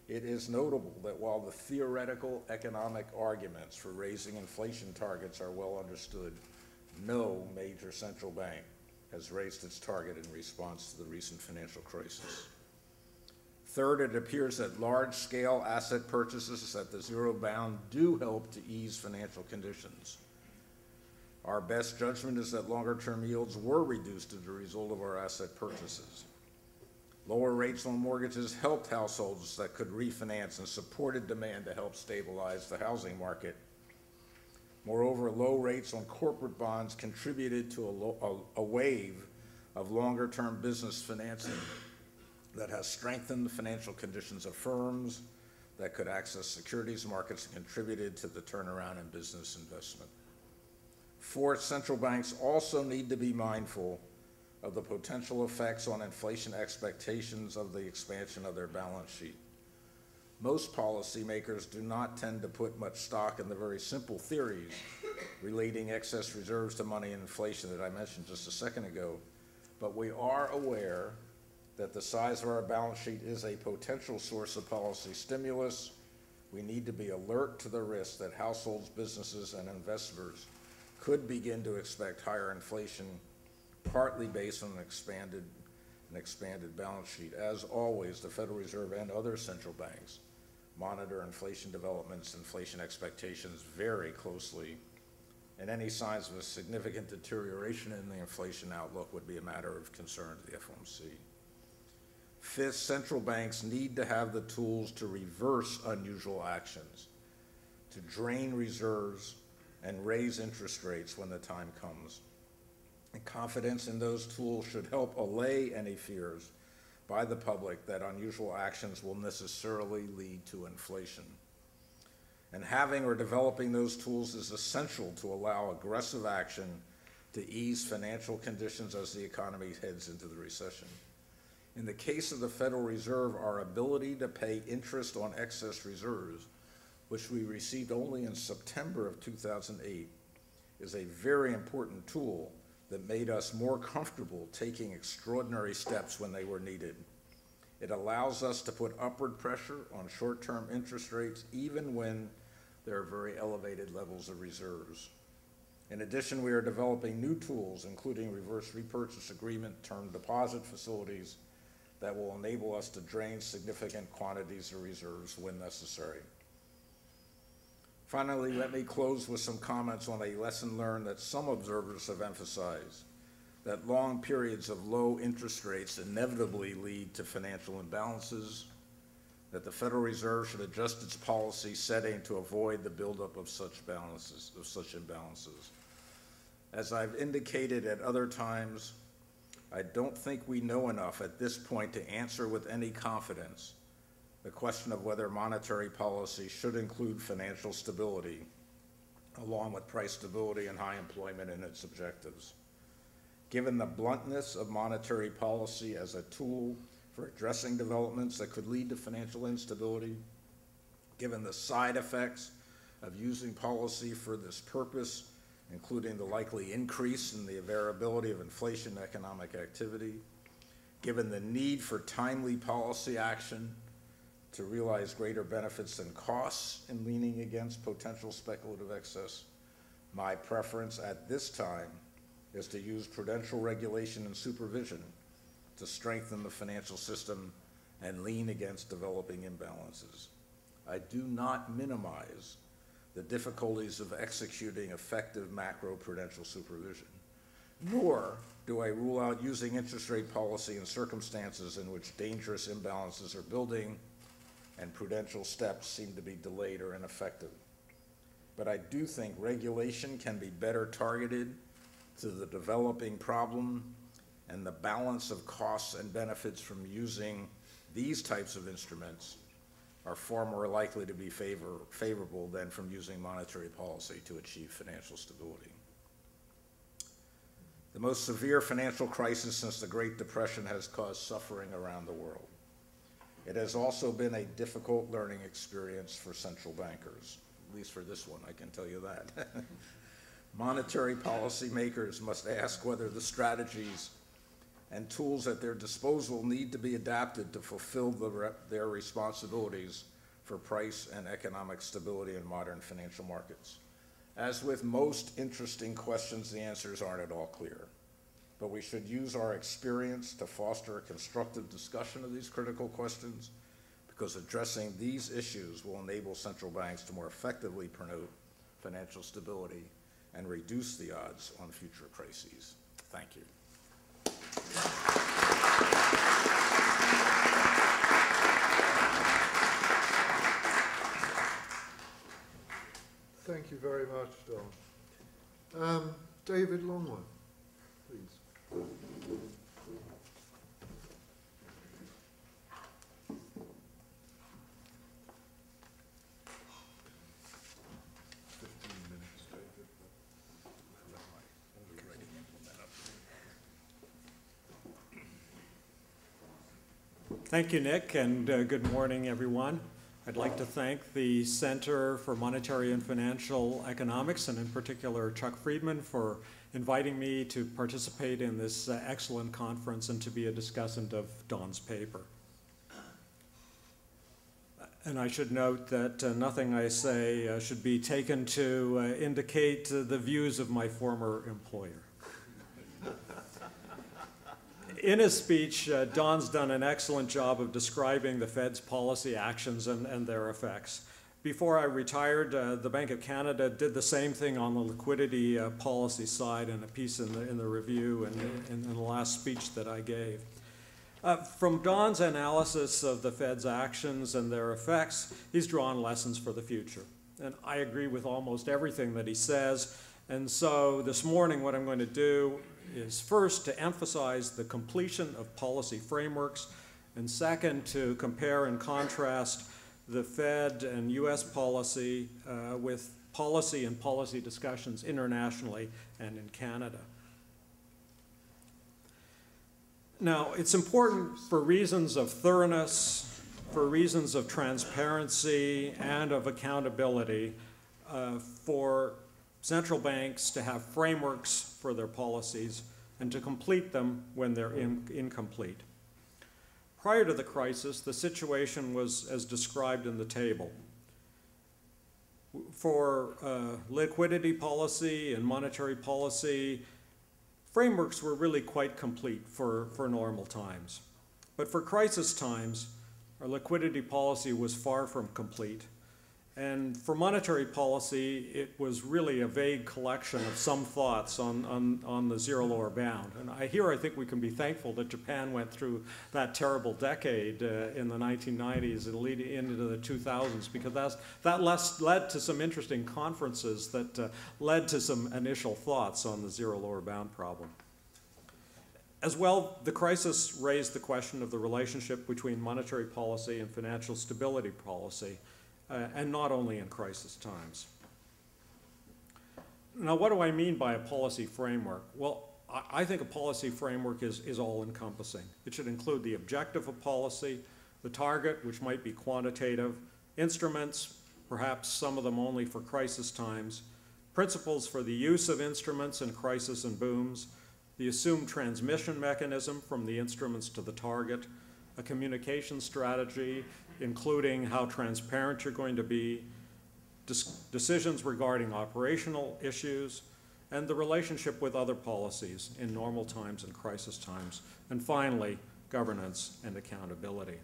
It is notable that while the theoretical economic arguments for raising inflation targets are well understood, no major central bank has raised its target in response to the recent financial crisis. Third, it appears that large-scale asset purchases at the zero bound do help to ease financial conditions. Our best judgment is that longer-term yields were reduced as a result of our asset purchases. Lower rates on mortgages helped households that could refinance and supported demand to help stabilize the housing market. Moreover, low rates on corporate bonds contributed to a wave of longer-term business financing that has strengthened the financial conditions of firms that could access securities markets and contributed to the turnaround in business investment. Fourth, central banks also need to be mindful of the potential effects on inflation expectations of the expansion of their balance sheet. Most policymakers do not tend to put much stock in the very simple theories relating excess reserves to money and inflation that I mentioned just a second ago, but we are aware that the size of our balance sheet is a potential source of policy stimulus. We need to be alert to the risk that households, businesses, and investors could begin to expect higher inflation, partly based on an expanded balance sheet. As always, the Federal Reserve and other central banks monitor inflation developments, inflation expectations very closely, and any signs of a significant deterioration in the inflation outlook would be a matter of concern to the FOMC. Fifth, central banks need to have the tools to reverse unusual actions, to drain reserves and raise interest rates when the time comes. And confidence in those tools should help allay any fears by the public that unusual actions will necessarily lead to inflation. And having or developing those tools is essential to allow aggressive action to ease financial conditions as the economy heads into the recession. In the case of the Federal Reserve, our ability to pay interest on excess reserves, which we received only in September of 2008, is a very important tool that made us more comfortable taking extraordinary steps when they were needed. It allows us to put upward pressure on short-term interest rates even when there are very elevated levels of reserves. In addition, we are developing new tools, including reverse repurchase agreement, term deposit facilities, that will enable us to drain significant quantities of reserves when necessary. Finally, let me close with some comments on a lesson learned that some observers have emphasized, that long periods of low interest rates inevitably lead to financial imbalances, that the Federal Reserve should adjust its policy setting to avoid the buildup of such imbalances. As I've indicated at other times, I don't think we know enough at this point to answer with any confidence the question of whether monetary policy should include financial stability, along with price stability and high employment in its objectives. Given the bluntness of monetary policy as a tool for addressing developments that could lead to financial instability, given the side effects of using policy for this purpose, including the likely increase in the variability of inflation and economic activity, given the need for timely policy action to realize greater benefits than costs in leaning against potential speculative excess, my preference at this time is to use prudential regulation and supervision to strengthen the financial system and lean against developing imbalances. I do not minimize the difficulties of executing effective macro-prudential supervision, nor do I rule out using interest rate policy in circumstances in which dangerous imbalances are building and prudential steps seem to be delayed or ineffective. But I do think regulation can be better targeted to the developing problem, and the balance of costs and benefits from using these types of instruments are far more likely to be favorable than from using monetary policy to achieve financial stability. The most severe financial crisis since the Great Depression has caused suffering around the world. It has also been a difficult learning experience for central bankers, at least for this one, I can tell you that. Monetary policy makers must ask whether the strategies and tools at their disposal need to be adapted to fulfill their responsibilities for price and economic stability in modern financial markets. As with most interesting questions, the answers aren't at all clear, but we should use our experience to foster a constructive discussion of these critical questions, because addressing these issues will enable central banks to more effectively promote financial stability and reduce the odds on future crises. Thank you. Thank you very much, Don. David Longworth, please. Thank you, Nick, and good morning, everyone. I'd like to thank the Center for Monetary and Financial Economics, and in particular Chuck Friedman, for inviting me to participate in this excellent conference and to be a discussant of Don's paper. And I should note that nothing I say should be taken to indicate the views of my former employer. In his speech, Don's done an excellent job of describing the Fed's policy actions and their effects. Before I retired, the Bank of Canada did the same thing on the liquidity policy side in a piece in the review and in the last speech that I gave. From Don's analysis of the Fed's actions and their effects, he's drawn lessons for the future. And I agree with almost everything that he says. And so this morning, what I'm going to do is first to emphasize the completion of policy frameworks, and second to compare and contrast the Fed and US policy with policy and policy discussions internationally and in Canada. Now, it's important for reasons of thoroughness, for reasons of transparency and of accountability, for central banks to have frameworks for their policies and to complete them when they're incomplete. Prior to the crisis, the situation was as described in the table. For liquidity policy and monetary policy, frameworks were really quite complete for normal times. But for crisis times, our liquidity policy was far from complete. And for monetary policy, it was really a vague collection of some thoughts on the zero lower bound. And I think we can be thankful that Japan went through that terrible decade in the 1990s and leading into the 2000s, because that led to some interesting conferences that led to some initial thoughts on the zero lower bound problem. As well, the crisis raised the question of the relationship between monetary policy and financial stability policy, and not only in crisis times. Now, what do I mean by a policy framework? Well, I think a policy framework is all-encompassing. It should include the objective of policy, the target, which might be quantitative, instruments, perhaps some of them only for crisis times, principles for the use of instruments in crisis and booms, the assumed transmission mechanism from the instruments to the target, a communication strategy, including how transparent you're going to be, decisions regarding operational issues, and the relationship with other policies in normal times and crisis times, and finally, governance and accountability.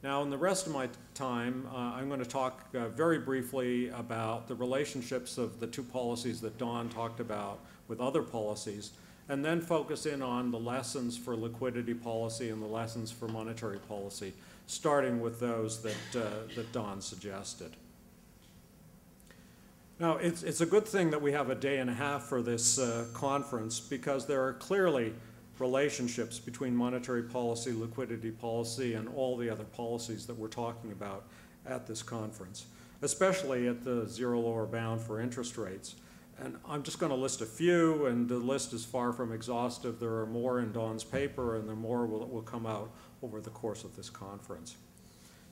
Now, in the rest of my time, I'm going to talk very briefly about the relationships of the two policies that Don talked about with other policies, and then focus in on the lessons for liquidity policy and the lessons for monetary policy, starting with those that Don suggested. Now, it's a good thing that we have a day and a half for this conference, because there are clearly relationships between monetary policy, liquidity policy, and all the other policies that we're talking about at this conference, especially at the zero lower bound for interest rates. And I'm just going to list a few, and the list is far from exhaustive. There are more in Don's paper, and there are more will come out over the course of this conference.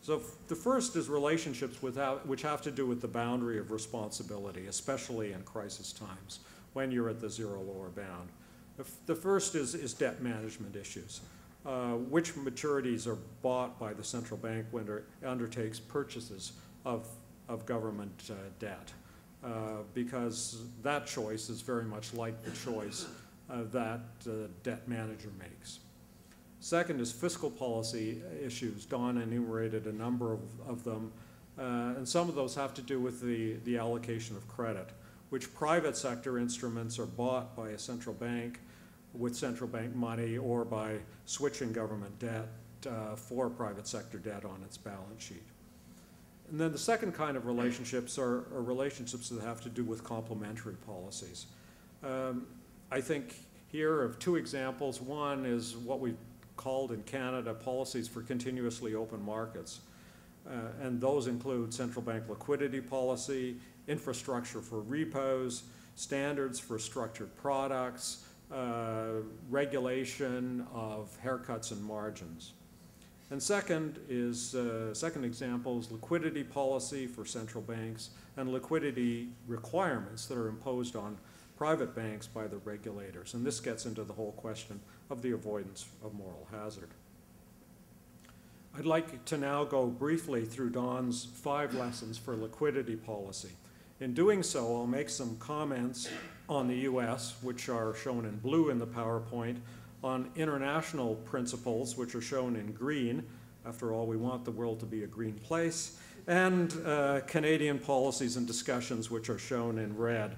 So the first is relationships which have to do with the boundary of responsibility, especially in crisis times, when you're at the zero lower bound. The first is debt management issues. Which maturities are bought by the central bank when it undertakes purchases of government debt? Because that choice is very much like the choice that the debt manager makes. Second is fiscal policy issues. Don enumerated a number of them, and some of those have to do with the allocation of credit, which private sector instruments are bought by a central bank with central bank money, or by switching government debt for private sector debt on its balance sheet. And then the second kind of relationships are relationships that have to do with complementary policies. I think here of two examples. One is what we've called in Canada policies for continuously open markets. And those include central bank liquidity policy, infrastructure for repos, standards for structured products, regulation of haircuts and margins. And second example is liquidity policy for central banks and liquidity requirements that are imposed on private banks by the regulators. And this gets into the whole question of the avoidance of moral hazard. I'd like to now go briefly through Don's 5 lessons for liquidity policy. In doing so, I'll make some comments on the US, which are shown in blue in the PowerPoint, on international principles, which are shown in green. After all, we want the world to be a green place, and Canadian policies and discussions, which are shown in red.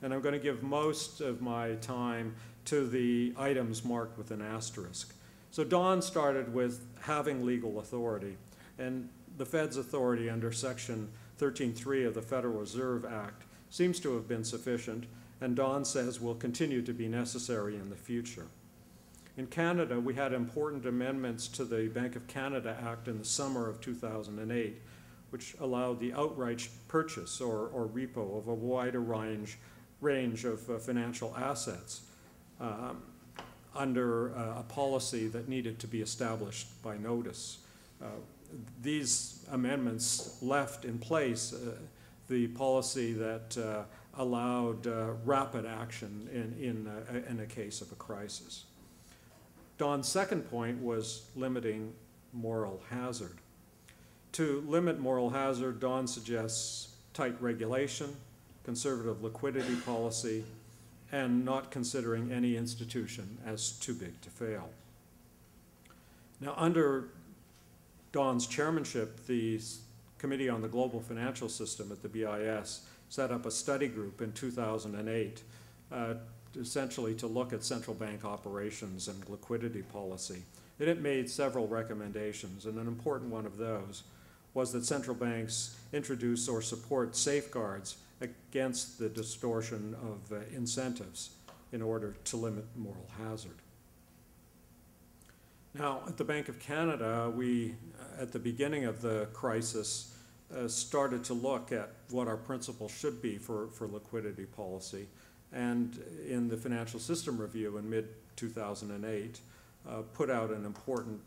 And I'm going to give most of my time to the items marked with an asterisk. So Don started with having legal authority, and the Fed's authority under Section 13.3 of the Federal Reserve Act seems to have been sufficient, and Don says will continue to be necessary in the future. In Canada, we had important amendments to the Bank of Canada Act in the summer of 2008, which allowed the outright purchase or repo of a wider range of financial assets under a policy that needed to be established by notice. These amendments left in place the policy that allowed rapid action in a case of a crisis. Don's second point was limiting moral hazard. To limit moral hazard, Don suggests tight regulation, conservative liquidity policy, and not considering any institution as too big to fail. Now, under Don's chairmanship, the Committee on the Global Financial System at the BIS set up a study group in 2008 essentially to look at central bank operations and liquidity policy. And it made several recommendations, and an important one of those was that central banks introduce or support safeguards against the distortion of incentives in order to limit moral hazard. Now, at the Bank of Canada, we, at the beginning of the crisis, started to look at what our principles should be for liquidity policy. and in the Financial System Review in mid-2008, put out an important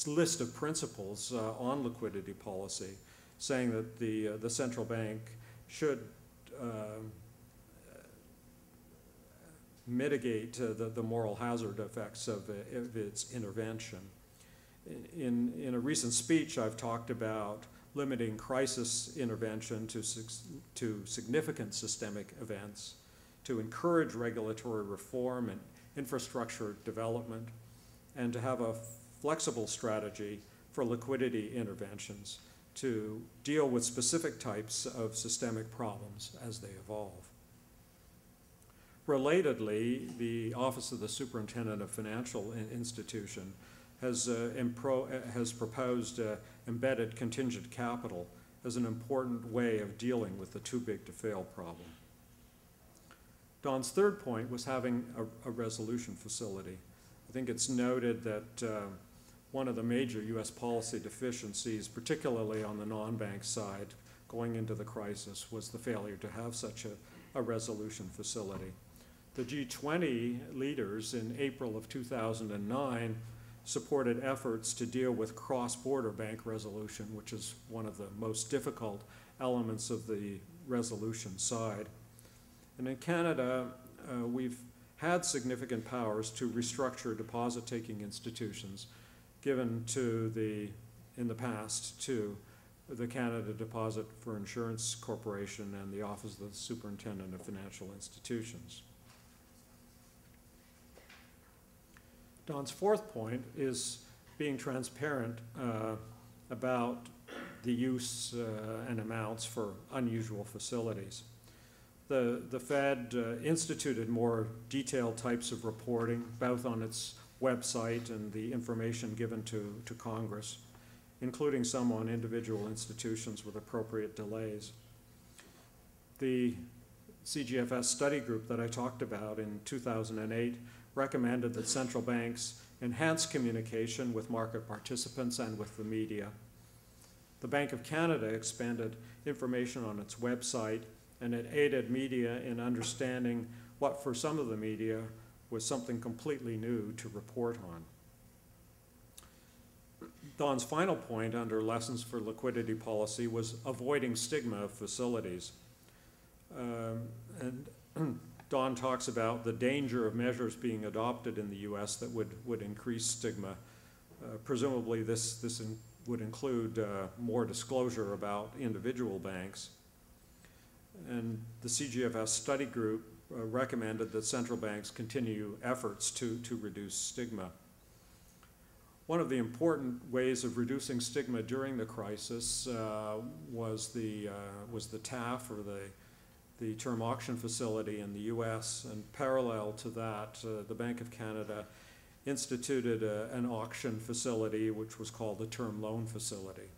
list of principles on liquidity policy, saying that the central bank should mitigate the moral hazard effects of its intervention. In a recent speech, I've talked about limiting crisis intervention to significant systemic events, to encourage regulatory reform and infrastructure development, and to have a flexible strategy for liquidity interventions to deal with specific types of systemic problems as they evolve. Relatedly, the Office of the Superintendent of Financial Institution has proposed embedded contingent capital as an important way of dealing with the too-big-to-fail problem. Don's third point was having a resolution facility. I think it's noted that one of the major U.S. policy deficiencies, particularly on the non-bank side going into the crisis, was the failure to have such a resolution facility. The G20 leaders in April of 2009 supported efforts to deal with cross-border bank resolution, which is one of the most difficult elements of the resolution side. And in Canada, we've had significant powers to restructure deposit-taking institutions given in the past to the Canada Deposit for Insurance Corporation and the Office of the Superintendent of Financial Institutions. Don's fourth point is being transparent about the use and amounts for unusual facilities. The Fed instituted more detailed types of reporting, both on its website and the information given to Congress, including some on individual institutions with appropriate delays. The CGFS study group that I talked about in 2008 recommended that central banks enhance communication with market participants and with the media. The Bank of Canada expanded information on its website, and it aided media in understanding what for some of the media was something completely new to report on. Don's final point under Lessons for Liquidity Policy was avoiding stigma of facilities. And Don talks about the danger of measures being adopted in the US that would increase stigma. Presumably this would include more disclosure about individual banks. And the CGFS study group recommended that central banks continue efforts to reduce stigma. One of the important ways of reducing stigma during the crisis was the TAF, or the term auction facility in the US, and parallel to that, the Bank of Canada instituted an auction facility which was called the term loan facility.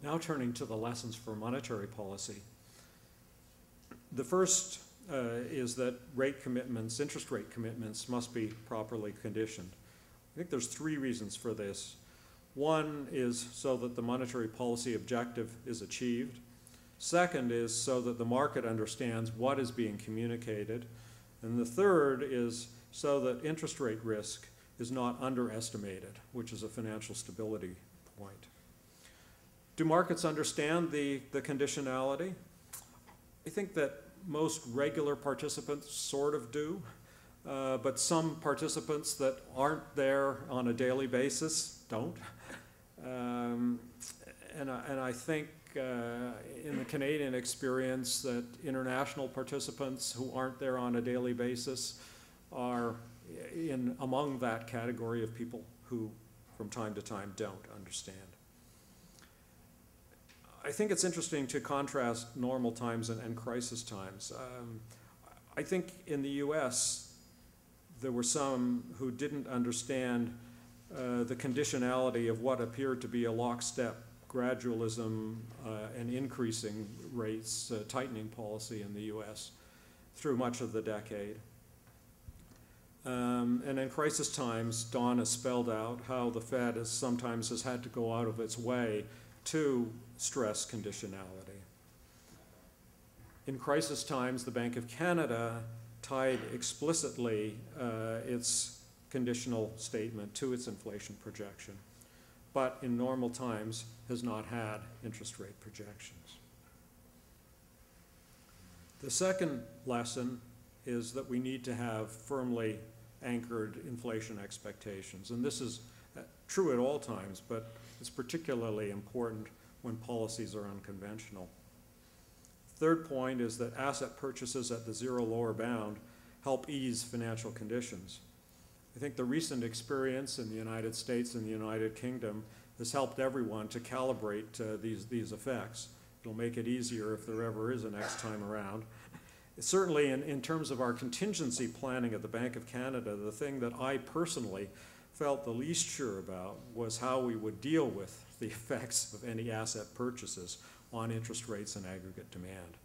Now turning to the lessons for monetary policy. The first is that interest rate commitments must be properly conditioned. I think there's three reasons for this. One is so that the monetary policy objective is achieved. Second is so that the market understands what is being communicated. And the third is so that interest rate risk is not underestimated, which is a financial stability point. Do markets understand the conditionality? I think that most regular participants sort of do, but some participants that aren't there on a daily basis don't. And I think in the Canadian experience that international participants who aren't there on a daily basis are among that category of people who from time to time don't understand. I think it's interesting to contrast normal times and crisis times. I think in the US, there were some who didn't understand the conditionality of what appeared to be a lockstep gradualism and increasing rates tightening policy in the US through much of the decade. And in crisis times, Don has spelled out how the Fed sometimes has had to go out of its way to stress conditionality. In crisis times, the Bank of Canada tied explicitly its conditional statement to its inflation projection, but in normal times has not had interest rate projections. The second lesson is that we need to have firmly anchored inflation expectations. And this is true at all times, but it's particularly important when policies are unconventional. Third point is that asset purchases at the zero lower bound help ease financial conditions. I think the recent experience in the United States and the United Kingdom has helped everyone to calibrate these effects. It'll make it easier if there ever is a next time around. Certainly in terms of our contingency planning at the Bank of Canada, the thing that I personally felt the least sure about was how we would deal with the effects of any asset purchases on interest rates and aggregate demand.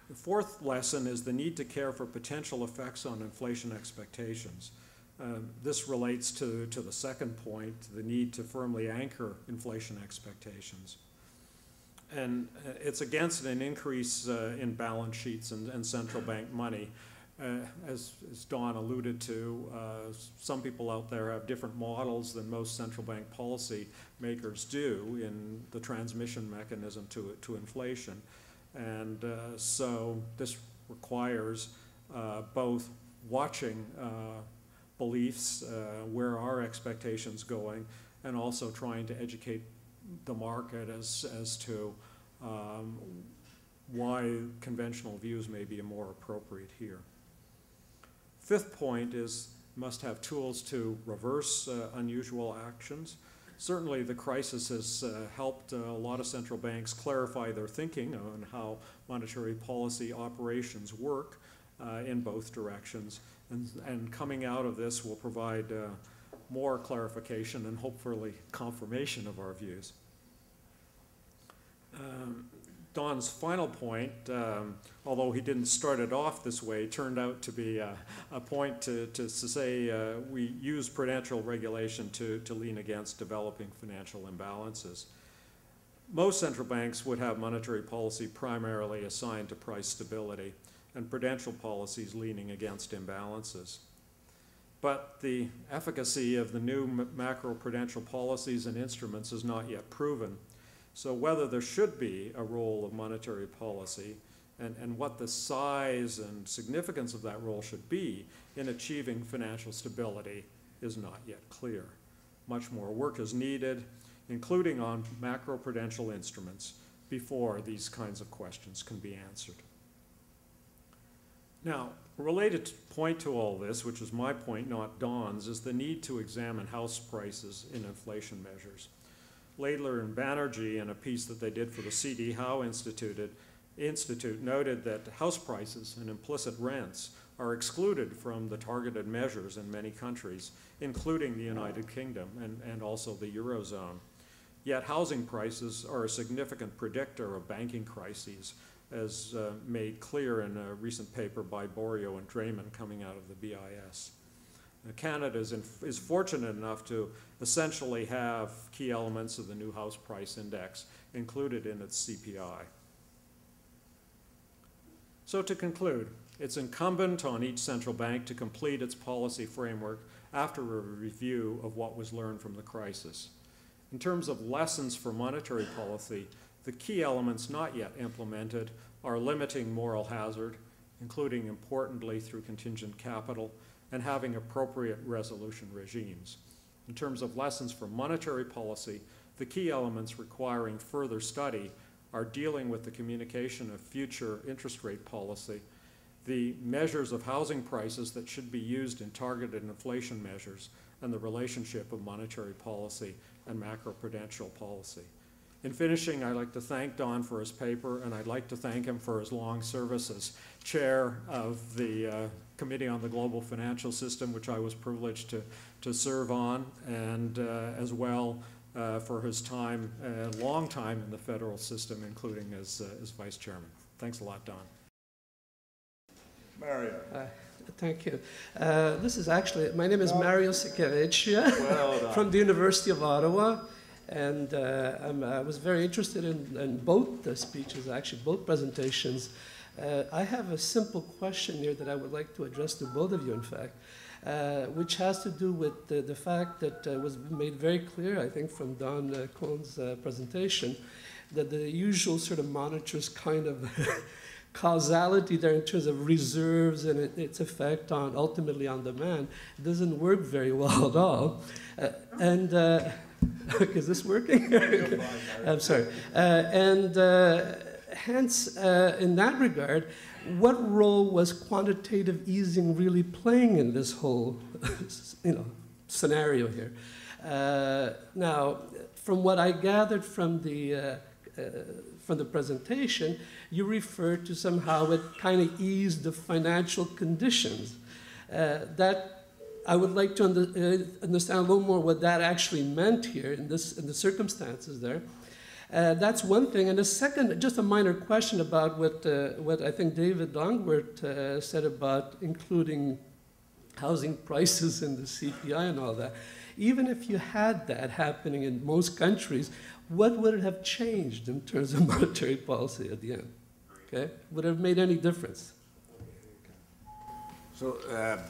The fourth lesson is the need to care for potential effects on inflation expectations. This relates to the second point, the need to firmly anchor inflation expectations. And it's against an increase in balance sheets and central bank money. As Don alluded to, some people out there have different models than most central bank policy makers do in the transmission mechanism to inflation. And so this requires both watching beliefs, where are expectations going, and also trying to educate the market as to why conventional views may be more appropriate here. Fifth point is must have tools to reverse unusual actions. Certainly the crisis has helped a lot of central banks clarify their thinking on how monetary policy operations work in both directions. And coming out of this will provide more clarification and hopefully confirmation of our views. Don's final point, although he didn't start it off this way, turned out to be a point to say we use prudential regulation to lean against developing financial imbalances. Most central banks would have monetary policy primarily assigned to price stability and prudential policies leaning against imbalances. But the efficacy of the new macro-prudential policies and instruments is not yet proven. So whether there should be a role of monetary policy and what the size and significance of that role should be in achieving financial stability is not yet clear. Much more work is needed, including on macro-prudential instruments, before these kinds of questions can be answered. Now, a related point to all this, which is my point, not Don's, is the need to examine house prices in inflation measures. Laidler and Banerjee, in a piece that they did for the C.D. Howe Institute, noted that house prices and implicit rents are excluded from the targeted measures in many countries, including the United Kingdom and also the Eurozone. Yet housing prices are a significant predictor of banking crises, as made clear in a recent paper by Borio and Drayman coming out of the BIS. Canada is fortunate enough to essentially have key elements of the new house price index included in its CPI. So to conclude, it's incumbent on each central bank to complete its policy framework after a review of what was learned from the crisis. In terms of lessons for monetary policy, the key elements not yet implemented are limiting moral hazard, including importantly through contingent capital, and having appropriate resolution regimes. In terms of lessons for monetary policy, the key elements requiring further study are dealing with the communication of future interest rate policy, the measures of housing prices that should be used in targeted inflation measures, and the relationship of monetary policy and macroprudential policy. In finishing, I'd like to thank Don for his paper, and I'd like to thank him for his long service as chair of the Committee on the Global Financial System, which I was privileged to serve on, and as well for his time, long time in the federal system, including as vice chairman. Thanks a lot, Don. Mario. Thank you. This is actually, my name is Mario Sikevich Well done. from the University of Ottawa. And I was very interested in both the speeches, actually, both presentations. I have a simple question here that I would like to address to both of you, in fact, which has to do with the fact that was made very clear, I think, from Don Cohen's presentation, that the usual sort of monitors kind of causality there in terms of reserves and its effect on ultimately on demand doesn't work very well at all. Is this working? I'm sorry. Hence, in that regard, what role was quantitative easing really playing in this whole scenario here? Now, from what I gathered from the presentation, you referred to somehow it kind of eased the financial conditions. That I would like to understand a little more what that actually meant here in the circumstances there. That's one thing. And the second, just a minor question about what I think David Longworth said about including housing prices in the CPI and all that. Even if you had that happening in most countries, what would it have changed in terms of monetary policy at the end? Okay? Would it have made any difference? So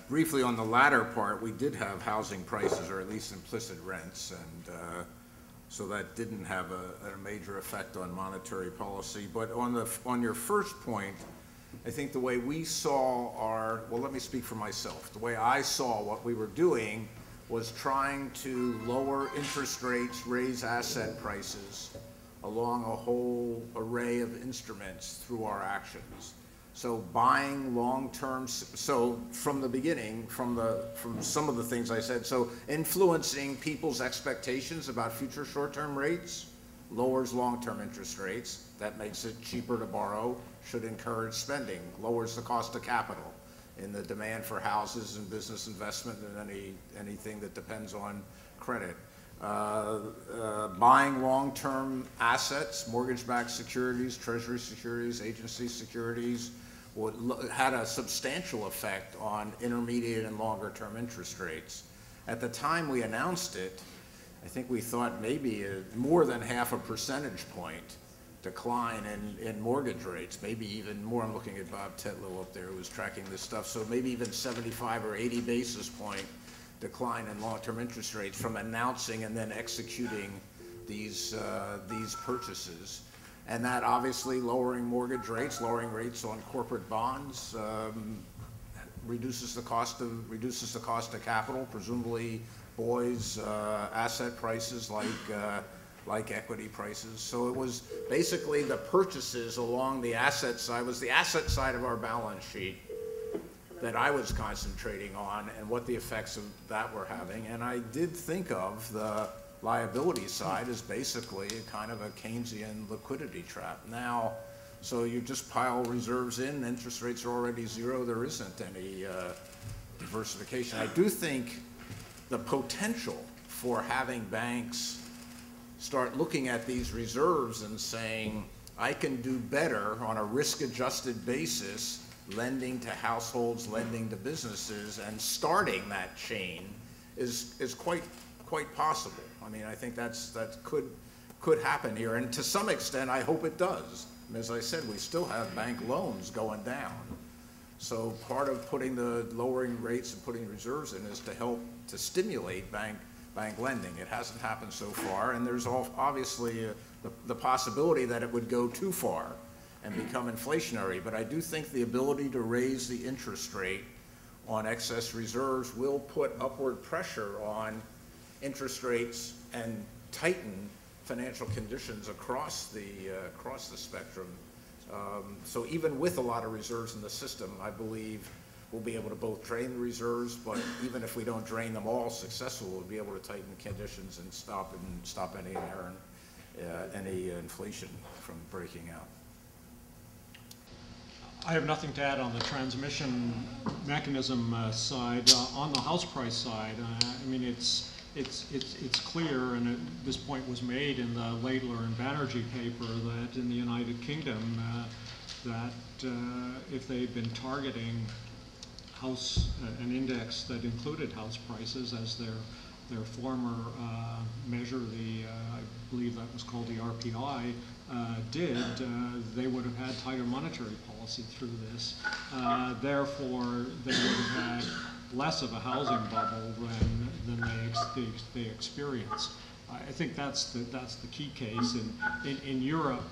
briefly on the latter part, we did have housing prices, or at least implicit rents, and so that didn't have a major effect on monetary policy. But on your first point, I think the way we saw well, let me speak for myself. The way I saw what we were doing was trying to lower interest rates, raise asset prices along a whole array of instruments through our actions. So buying long-term, so from the beginning, from some of the things I said, so influencing people's expectations about future short-term rates lowers long-term interest rates. That makes it cheaper to borrow, should encourage spending, lowers the cost of capital in the demand for houses and business investment and anything that depends on credit. Buying long-term assets, mortgage-backed securities, treasury securities, agency securities, had a substantial effect on intermediate and longer-term interest rates. At the time we announced it, I think we thought maybe more than half a percentage point decline in mortgage rates, maybe even more. I'm looking at Bob Tetlow up there who was tracking this stuff, so maybe even 75 or 80 basis point decline in long-term interest rates from announcing and then executing these purchases. And that obviously lowering mortgage rates, lowering rates on corporate bonds, reduces the cost of capital, presumably buoys asset prices like equity prices. So it was basically the purchases along the asset side, was the asset side of our balance sheet that I was concentrating on and what the effects of that were having. And I did think of the liability side as basically kind of a Keynesian liquidity trap. Now, so you just pile reserves in, interest rates are already zero, there isn't any diversification. I do think the potential for having banks start looking at these reserves and saying, I can do better on a risk-adjusted basis, lending to households, lending to businesses, and starting that chain is quite possible. I mean, I think that could happen here, and to some extent, I hope it does. And as I said, we still have bank loans going down. So part of lowering rates and putting reserves in is to help to stimulate bank lending. It hasn't happened so far, and there's obviously the possibility that it would go too far and become inflationary. But I do think the ability to raise the interest rate on excess reserves will put upward pressure on interest rates and tighten financial conditions across the spectrum. So even with a lot of reserves in the system, I believe we'll be able to both drain the reserves, but even if we don't drain them all successfully, we'll be able to tighten conditions and stop any inflation from breaking out. I have nothing to add on the transmission mechanism side. On the house price side, I mean, it's clear, and this point was made in the Laidler and Banerjee paper, that in the United Kingdom, that if they'd been targeting an index that included house prices as their their former measure, I believe that was called the RPI, did, they would have had tighter monetary policy through this. Therefore, they would have had less of a housing bubble than they experienced. I think that's the key case. In Europe,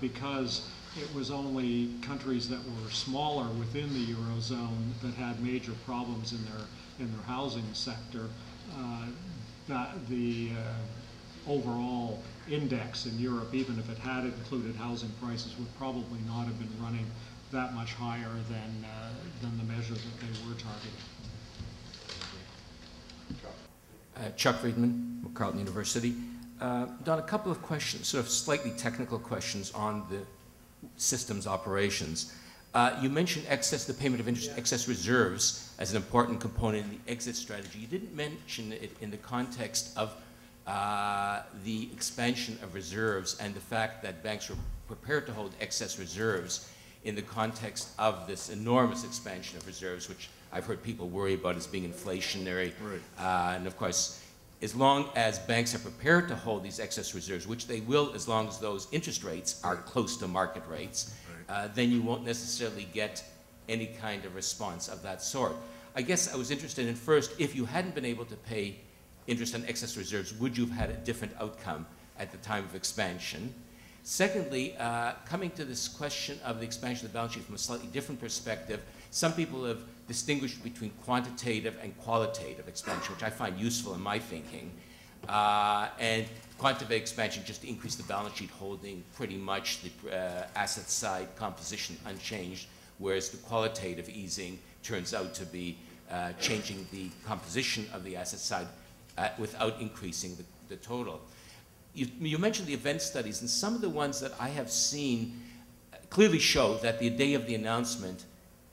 because it was only countries that were smaller within the Eurozone that had major problems in their housing sector, that the overall index in Europe, even if it had included housing prices, would probably not have been running that much higher than the measure that they were targeting. Chuck Friedman from Carleton University. Don, a couple of questions, sort of slightly technical questions on the system's operations. You mentioned the payment of interest, excess reserves as an important component in the exit strategy. You didn't mention it in the context of the expansion of reserves and the fact that banks were prepared to hold excess reserves in the context of this enormous expansion of reserves, which I've heard people worry about as being inflationary. Right. And of course, as long as banks are prepared to hold these excess reserves, which they will as long as those interest rates are close to market rates, right, then you won't necessarily get any kind of response of that sort. I guess I was interested in, first, if you hadn't been able to pay interest on excess reserves, would you have had a different outcome at the time of expansion? Secondly, coming to this question of the expansion of the balance sheet from a slightly different perspective, some people have distinguished between quantitative and qualitative expansion, which I find useful in my thinking. And quantitative expansion just to increase the balance sheet holding pretty much the asset side composition unchanged, whereas the qualitative easing turns out to be changing the composition of the asset side without increasing the total. You mentioned the event studies, and some of the ones that I have seen clearly show that the day of the announcement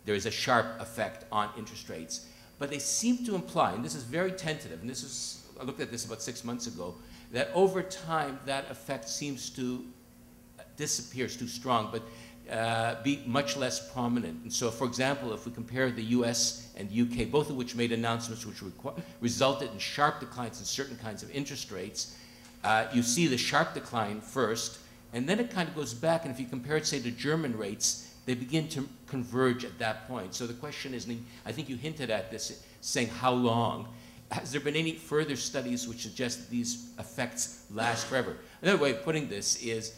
there is a sharp effect on interest rates. But they seem to imply, and this is very tentative, and I looked at this about 6 months ago, that over time that effect seems to disappear, it's too strong, but be much less prominent. And so, for example, if we compare the US and the UK, both of which made announcements which resulted in sharp declines in certain kinds of interest rates, you see the sharp decline first, and then it kind of goes back, and if you compare it, say, to German rates, they begin to converge at that point. So the question is, and I think you hinted at this, saying how long? Has there been any further studies which suggest that these effects last forever? Another way of putting this is,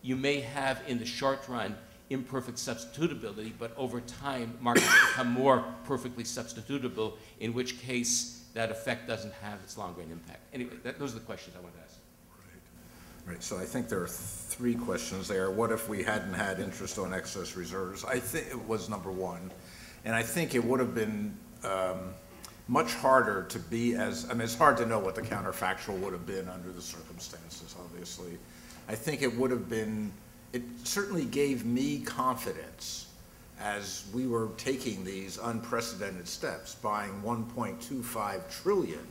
you may have in the short run imperfect substitutability, but over time markets become more perfectly substitutable, in which case that effect doesn't have its long-range impact. Anyway, those are the questions I want to ask. Right, so I think there are three questions there. What if we hadn't had interest on excess reserves? I think it was number one. And I think it would have been much harder to be it's hard to know what the counterfactual would have been under the circumstances, obviously. I think it would have been, it certainly gave me confidence as we were taking these unprecedented steps, buying 1.25 trillion.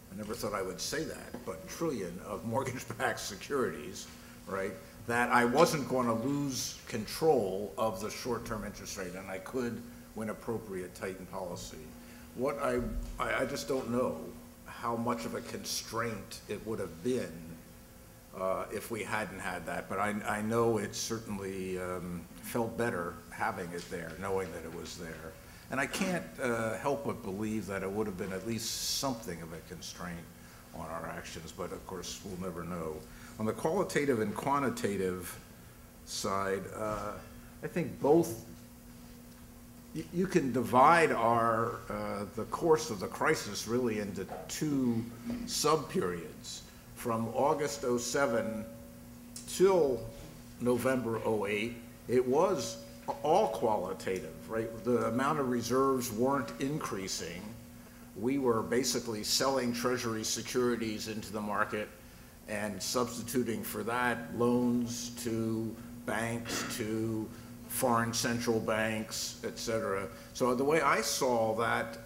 I never thought I would say that, but trillion of mortgage-backed securities, right, that I wasn't going to lose control of the short-term interest rate, and I could, when appropriate, tighten policy. What I just don't know how much of a constraint it would have been if we hadn't had that, but I know it certainly felt better having it there, knowing that it was there. And I can't help but believe that it would have been at least something of a constraint on our actions, but of course we'll never know. On the qualitative and quantitative side, I think both, you can divide the course of the crisis really into two sub-periods. From August 07 till November 08, it was all qualitative, right? The amount of reserves weren't increasing. We were basically selling Treasury securities into the market and substituting for that loans to banks, to foreign central banks, et cetera. So the way I saw that,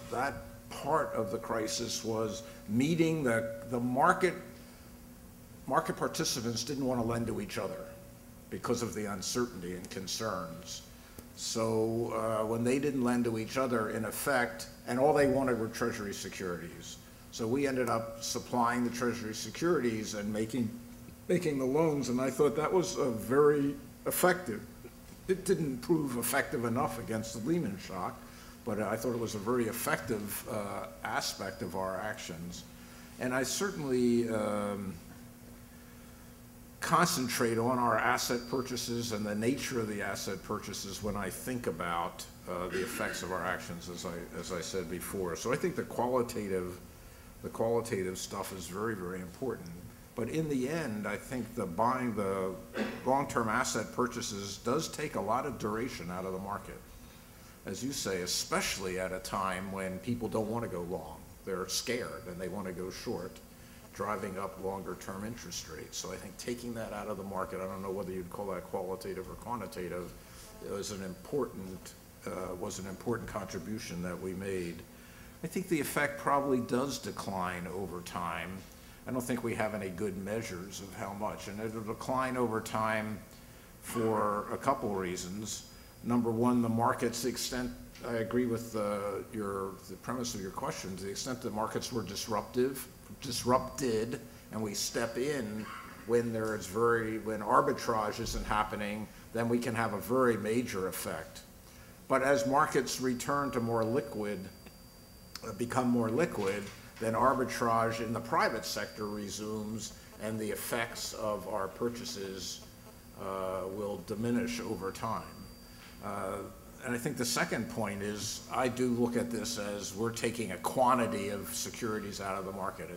that part of the crisis was meeting the market participants didn't want to lend to each other because of the uncertainty and concerns. So when they didn't lend to each other, in effect, and all they wanted were Treasury securities, So we ended up supplying the Treasury securities and making the loans, and I thought that was very effective. It didn't prove effective enough against the Lehman shock, but I thought it was a very effective aspect of our actions. And I certainly concentrate on our asset purchases and the nature of the asset purchases when I think about the effects of our actions, as I said before. So I think the qualitative stuff is very, very important. But in the end, I think buying the long-term asset purchases does take a lot of duration out of the market. As you say, especially at a time when people don't want to go long. They're scared and they want to go short, driving up longer-term interest rates. So I think taking that out of the market, I don't know whether you'd call that qualitative or quantitative, was an important contribution that we made. I think the effect probably does decline over time. I don't think we have any good measures of how much, and it'll decline over time for a couple reasons. Number one, the market's extent, I agree with the premise of your question, to the extent the markets were disrupted, and we step in when when arbitrage isn't happening, then we can have a very major effect. But as markets return to become more liquid, then arbitrage in the private sector resumes, and the effects of our purchases will diminish over time. And I think the second point is, I do look at this as we're taking a quantity of securities out of the market.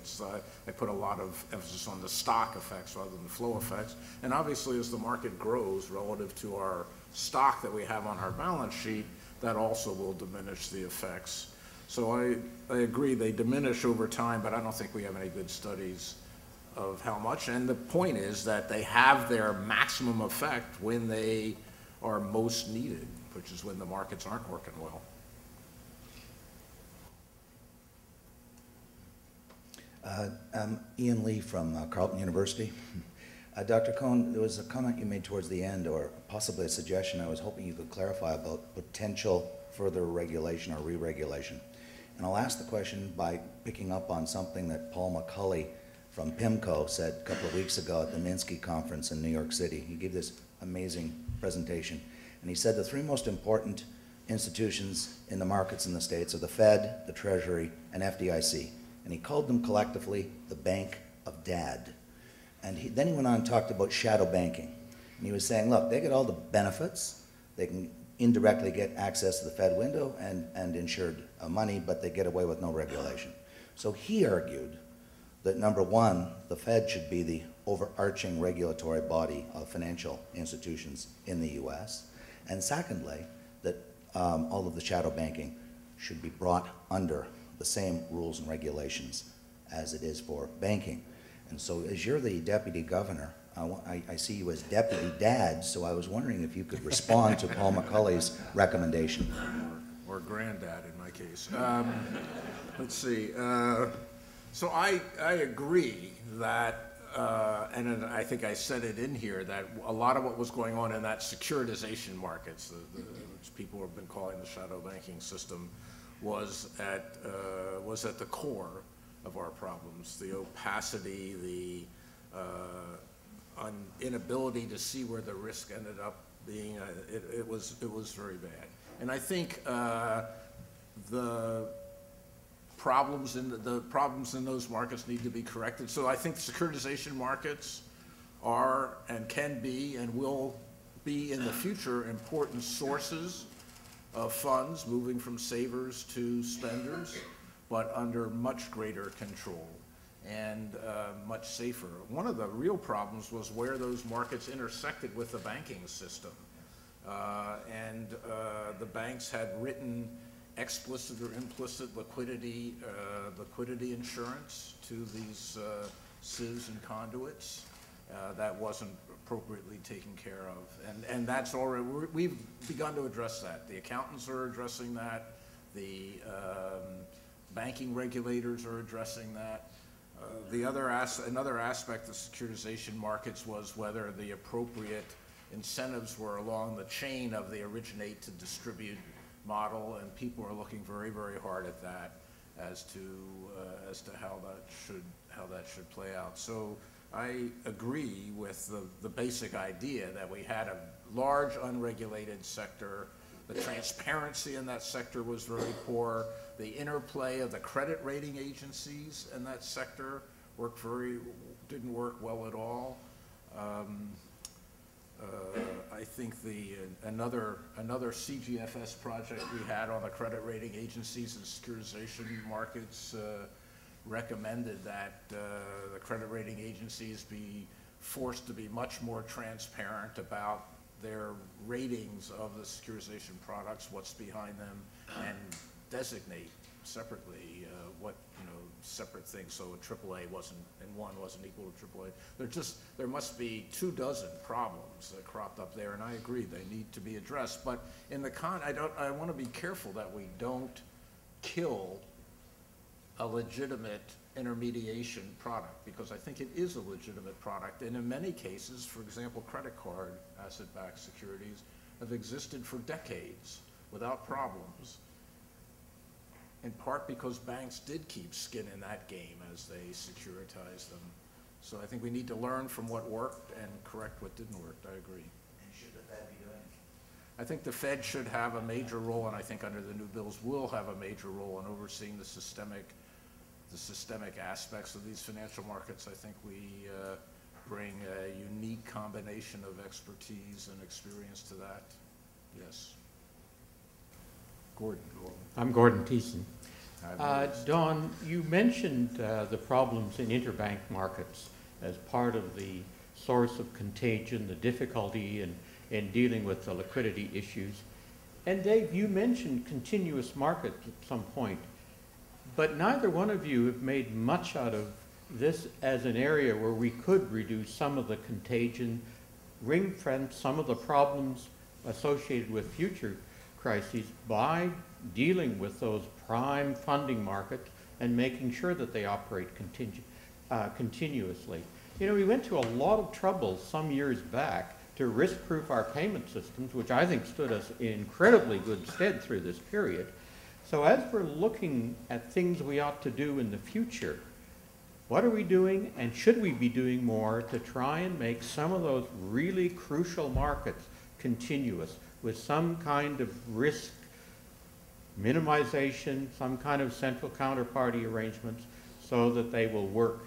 I put a lot of emphasis on the stock effects rather than the flow effects. And obviously, as the market grows relative to our stock that we have on our balance sheet, that also will diminish the effects. So I agree they diminish over time, but I don't think we have any good studies of how much. And the point is that they have their maximum effect when they are most needed, which is when the markets aren't working well. I'm Ian Lee from Carleton University. Dr. Cohn, there was a comment you made towards the end, or possibly a suggestion I was hoping you could clarify about potential further regulation or re-regulation. And I'll ask the question by picking up on something that Paul McCulley from PIMCO said a couple of weeks ago at the Minsky conference in New York City. He gave this amazing presentation. And he said the three most important institutions in the markets in the States are the Fed, the Treasury, and FDIC. And he called them collectively the Bank of Dad. And then he went on and talked about shadow banking. And he was saying, look, they get all the benefits. They can indirectly get access to the Fed window and insured money, but they get away with no regulation. So he argued that, number one, the Fed should be the overarching regulatory body of financial institutions in the US. And secondly, that all of the shadow banking should be brought under the same rules and regulations as it is for banking. And so as you're the deputy governor, I see you as deputy dad, so I was wondering if you could respond to Paul McCulley's recommendation. Or granddad in my case. Let's see. So I agree that, and I think I said it in here, that a lot of what was going on in that securitization markets, which people have been calling the shadow banking system, was at the core of our problems. The opacity, the inability to see where the risk ended up being, it was very bad. And I think the problems in those markets need to be corrected. So I think securitization markets are and can be and will be in the future important sources of funds moving from savers to spenders, but under much greater control and much safer. One of the real problems was where those markets intersected with the banking system. And the banks had written explicit or implicit liquidity insurance to these sieves and conduits that wasn't appropriately taken care of. And that's already, we've begun to address that. The accountants are addressing that. The banking regulators are addressing that. Another aspect of securitization markets was whether the appropriate incentives were along the chain of the originate to distribute model, and people are looking very, very hard at that as to how that should play out. So I agree with the basic idea that we had a large unregulated sector. The transparency in that sector was very poor. The interplay of the credit rating agencies in that sector didn't work well at all. I think another CGFS project we had on the credit rating agencies and securitization markets recommended that the credit rating agencies be forced to be much more transparent about their ratings of the securitization products, what's behind them, and designate separately what, separate things, so a AAA wasn't equal to AAA. There must be 24 problems that cropped up there, and I agree they need to be addressed. But in the I want to be careful that we don't kill a legitimate intermediation product, because I think it is a legitimate product, and in many cases, for example, credit card asset-backed securities have existed for decades without problems, in part because banks did keep skin in that game as they securitized them. So I think we need to learn from what worked and correct what didn't work. I agree. And should the Fed be doing it? I think the Fed should have a major role, and I think under the new bills will have a major role in overseeing the systemic aspects of these financial markets. I think we bring a unique combination of expertise and experience to that. Yes. Gordon. I'm Gordon Thiessen. Hi, Don, you mentioned the problems in interbank markets as part of the source of contagion, the difficulty in dealing with the liquidity issues. And Dave, you mentioned continuous markets at some point, but neither one of you have made much out of this as an area where we could reduce some of the contagion, ring-fence some of the problems associated with future crises by dealing with those prime funding markets and making sure that they operate continuously. We went to a lot of trouble some years back to risk-proof our payment systems, which I think stood us in incredibly good stead through this period. So as we're looking at things we ought to do in the future, what are we doing, and should we be doing more to try and make some of those really crucial markets continuous with some kind of risk minimization, some kind of central counterparty arrangements so that they will work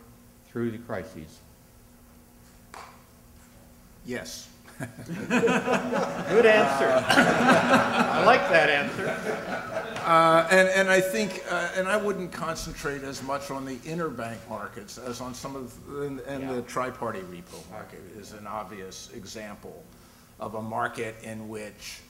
through the crises? Yes. Good answer. I like that answer. And I think, and I wouldn't concentrate as much on the interbank markets as on some of, the tri-party repo market is an obvious example of a market in which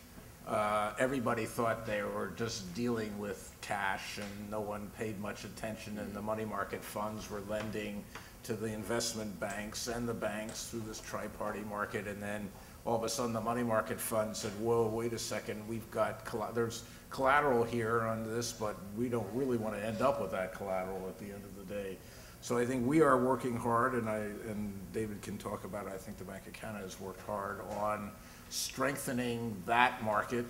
everybody thought they were just dealing with cash and no one paid much attention, and the money market funds were lending to the investment banks and the banks through this tri-party market, and then all of a sudden the money market fund said, whoa, wait a second, we've got, there's collateral here on this, but we don't really want to end up with that collateral at the end of the day. So I think we are working hard, and David can talk about it. I think the Bank of Canada has worked hard on strengthening that market,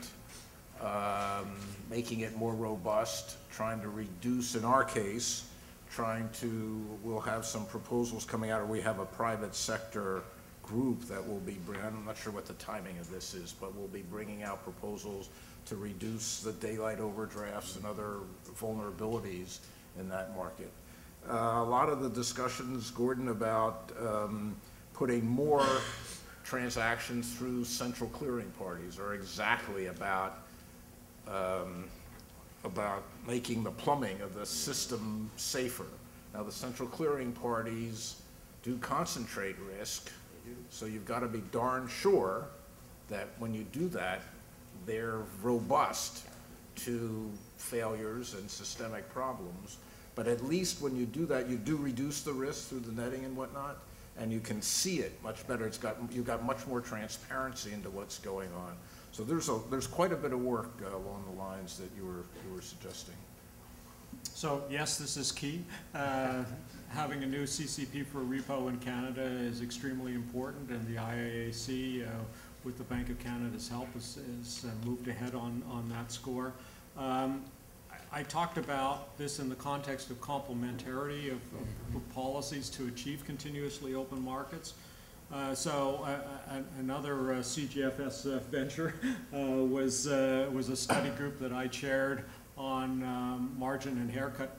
making it more robust, trying to reduce, in our case, we'll have some proposals coming out, or we have a private sector group that will be, I'm not sure what the timing of this is, but we'll be bringing out proposals to reduce the daylight overdrafts and other vulnerabilities in that market. A lot of the discussions, Gordon, about putting more transactions through central clearing parties are exactly about making the plumbing of the system safer. Now, the central clearing parties do concentrate risk, so you've got to be darn sure that when you do that, they're robust to failures and systemic problems. But at least when you do that, you do reduce the risk through the netting and whatnot, and you can see it much better. You've got much more transparency into what's going on. So there's quite a bit of work along the lines that you were suggesting. So yes, this is key. Having a new CCP for repo in Canada is extremely important, and the IAAC, with the Bank of Canada's help, has moved ahead on that score. I talked about this in the context of complementarity of policies to achieve continuously open markets. Another CGFS venture was a study group that I chaired on margin and haircut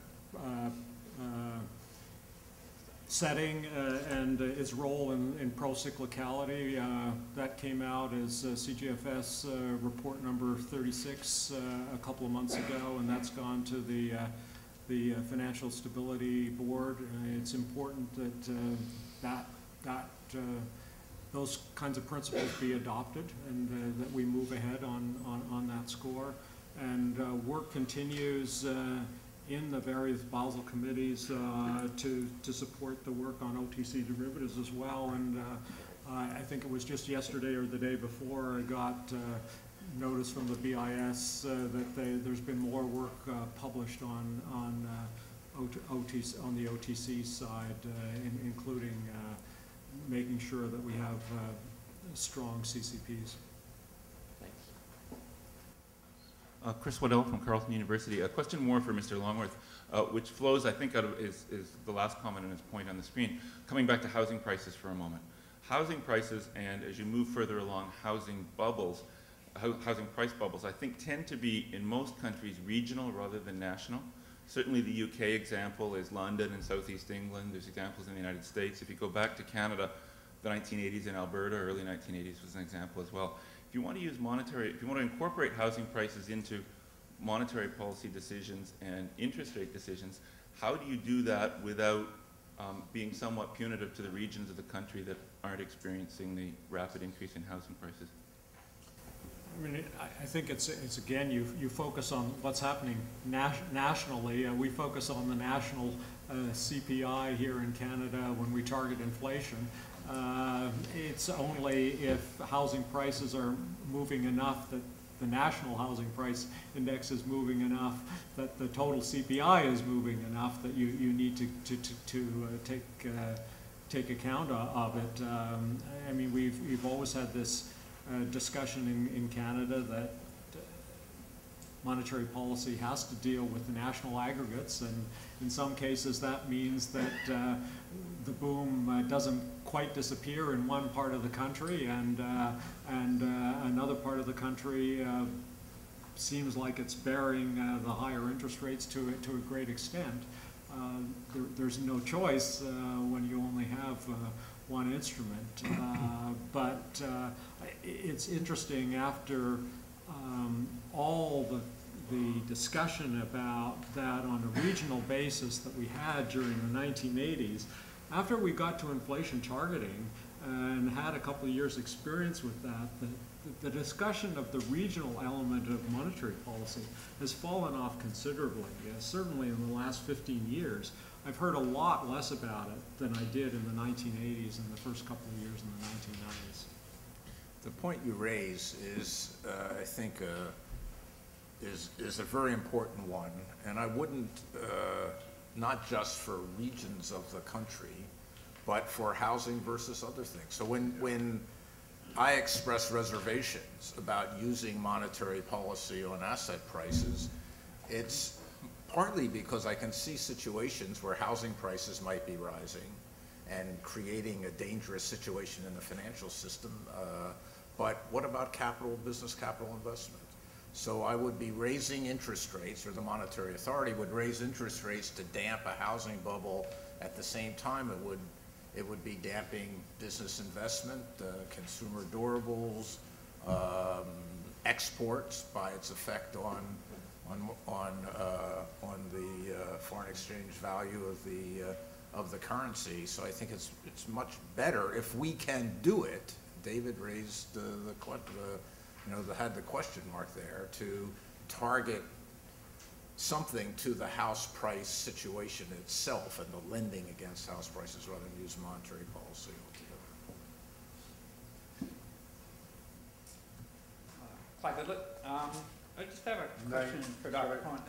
setting and its role in pro-cyclicality. That came out as CGFS report number 36 a couple of months ago, and that's gone to the Financial Stability Board. It's important that those kinds of principles be adopted and that we move ahead on that score. And work continues in the various Basel committees to support the work on OTC derivatives as well. And I think it was just yesterday or the day before I got notice from the BIS that there's been more work published on the OTC side, including making sure that we have strong CCPs. Chris Waddell from Carleton University. A question more for Mr. Longworth, which flows, I think, out of is the last comment on his point on the screen. Coming back to housing prices for a moment. Housing prices, and as you move further along, housing bubbles, housing price bubbles, I think tend to be, in most countries, regional rather than national. Certainly the UK example is London and Southeast England. There's examples in the United States. If you go back to Canada, the 1980s in Alberta, early 1980s was an example as well. If you want to use if you want to incorporate housing prices into monetary policy decisions and interest rate decisions, how do you do that without being somewhat punitive to the regions of the country that aren't experiencing the rapid increase in housing prices? I mean, I think it's again, you focus on what's happening nationally. We focus on the national CPI here in Canada when we target inflation. It's only if housing prices are moving enough that the national housing price index is moving enough, that the total CPI is moving enough that you need to take account of it. I mean, we've always had this discussion in Canada that monetary policy has to deal with the national aggregates, and in some cases that means that the boom doesn't quite disappear in one part of the country, and another part of the country seems like it's bearing the higher interest rates to a great extent. There's no choice when you only have one instrument, but it's interesting after all the discussion about that on a regional basis that we had during the 1980s. After we got to inflation targeting and had a couple of years experience with that, the discussion of the regional element of monetary policy has fallen off considerably. Certainly in the last 15 years, I've heard a lot less about it than I did in the 1980s and the first couple of years in the 1990s. The point you raise is, I think, is a very important one, and I wouldn't, not just for regions of the country, but for housing versus other things. So when I express reservations about using monetary policy on asset prices, it's partly because I can see situations where housing prices might be rising and creating a dangerous situation in the financial system. But what about business capital investment? So I would be raising interest rates, or the monetary authority would raise interest rates to damp a housing bubble. At the same time, it would be damping business investment, consumer durables, exports by its effect on the foreign exchange value of the currency. So I think it's much better if we can do it. David raised had the question mark there, to target something to the house price situation itself and the lending against house prices rather than use monetary policy altogether. I just have a question for Dr. Cohen.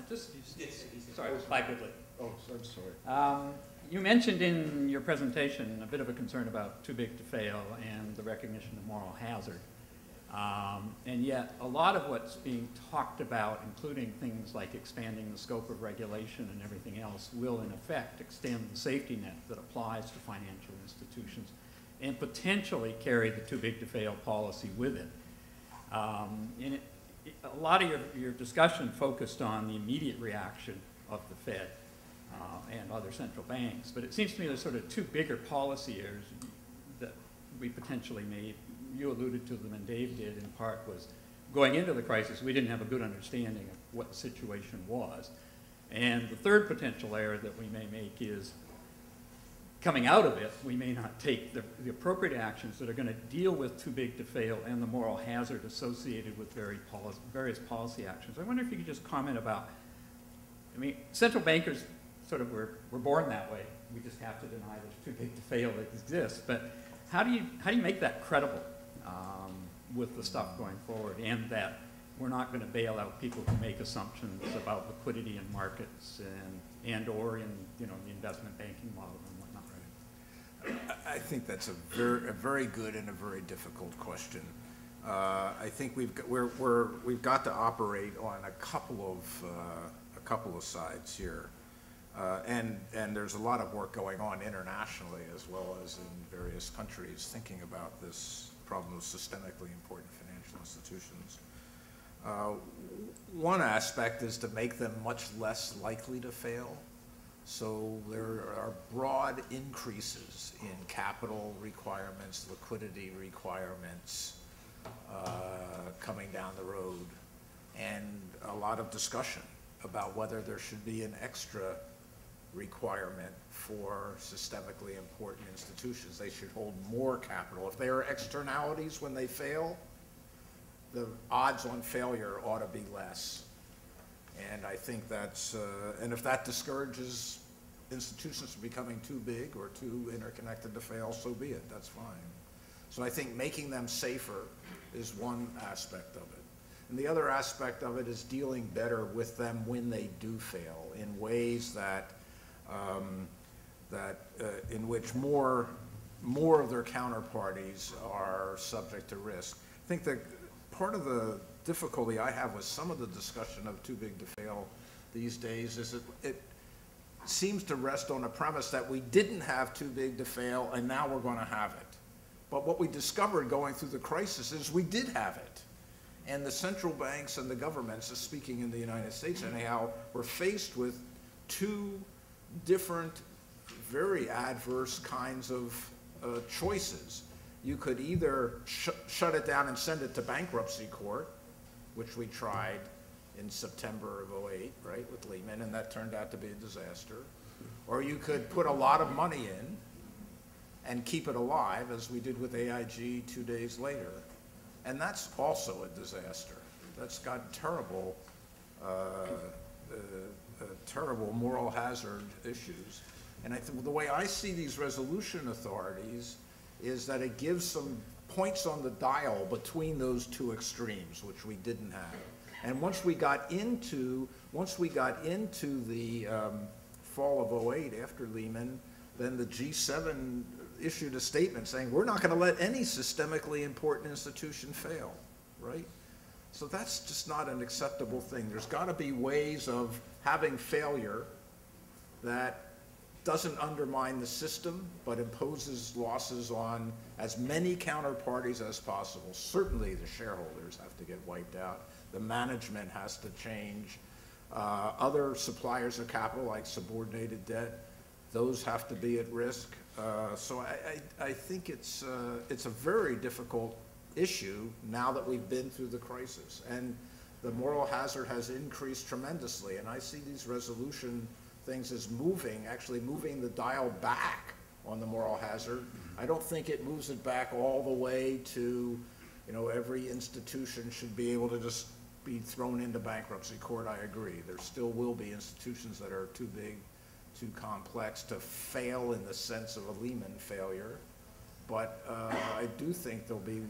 Sorry, Clyde Goodley. Oh, I'm sorry. You mentioned in your presentation a bit of a concern about too big to fail and the recognition of moral hazard. And yet, a lot of what's being talked about, including things like expanding the scope of regulation and everything else, will in effect extend the safety net that applies to financial institutions and potentially carry the too big to fail policy with it. And a lot of your discussion focused on the immediate reaction of the Fed and other central banks, but it seems to me there's sort of two bigger policy areas that we potentially made. You alluded to them and Dave did in part, was going into the crisis, we didn't have a good understanding of what the situation was. And the third potential error that we may make is coming out of it, we may not take the appropriate actions that are going to deal with too big to fail and the moral hazard associated with various policy actions. I wonder if you could just comment about, I mean, central bankers sort of were born that way. We just have to deny there's too big to fail that exists. But how do you make that credible with the stuff going forward, and that we're not going to bail out people who make assumptions about liquidity in markets and or in, you know, the investment banking model and whatnot? I think that's a very good and a very difficult question. I think we've got to operate on a couple of sides here, and there's a lot of work going on internationally as well as in various countries thinking about this problem of systemically important financial institutions. One aspect is to make them much less likely to fail. So there are broad increases in capital requirements, liquidity requirements coming down the road, and a lot of discussion about whether there should be an extra requirement for systemically important institutions. They should hold more capital. If there are externalities when they fail, the odds on failure ought to be less. And I think that's, and if that discourages institutions from becoming too big or too interconnected to fail, so be it, that's fine. So I think making them safer is one aspect of it. And the other aspect of it is dealing better with them when they do fail in ways that, in which more of their counterparties are subject to risk. I think that part of the difficulty I have with some of the discussion of too big to fail these days is it seems to rest on a premise that we didn't have too big to fail and now we're going to have it. But what we discovered going through the crisis is we did have it. And the central banks and the governments, speaking in the United States anyhow, were faced with two different, very adverse kinds of choices. You could either shut it down and send it to bankruptcy court, which we tried in September of '08, right, with Lehman, and that turned out to be a disaster. Or you could put a lot of money in and keep it alive, as we did with AIG 2 days later. And that's also a disaster. That's got terrible, terrible moral hazard issues. And the way I see these resolution authorities is that it gives some points on the dial between those two extremes, which we didn't have. And once we got into the fall of '08 after Lehman, then the G7 issued a statement saying, we're not going to let any systemically important institution fail, right? So that's just not an acceptable thing. There's got to be ways of having failure that doesn't undermine the system, but imposes losses on as many counterparties as possible. Certainly the shareholders have to get wiped out. The management has to change. Other suppliers of capital, like subordinated debt, those have to be at risk. So I think it's a very difficult issue now that we've been through the crisis. And the moral hazard has increased tremendously. And I see these resolution things as actually moving the dial back on the moral hazard. I don't think it moves it back all the way to, you know, every institution should be able to just be thrown into bankruptcy court. I agree. There still will be institutions that are too big, too complex to fail in the sense of a Lehman failure. But I do think there'll be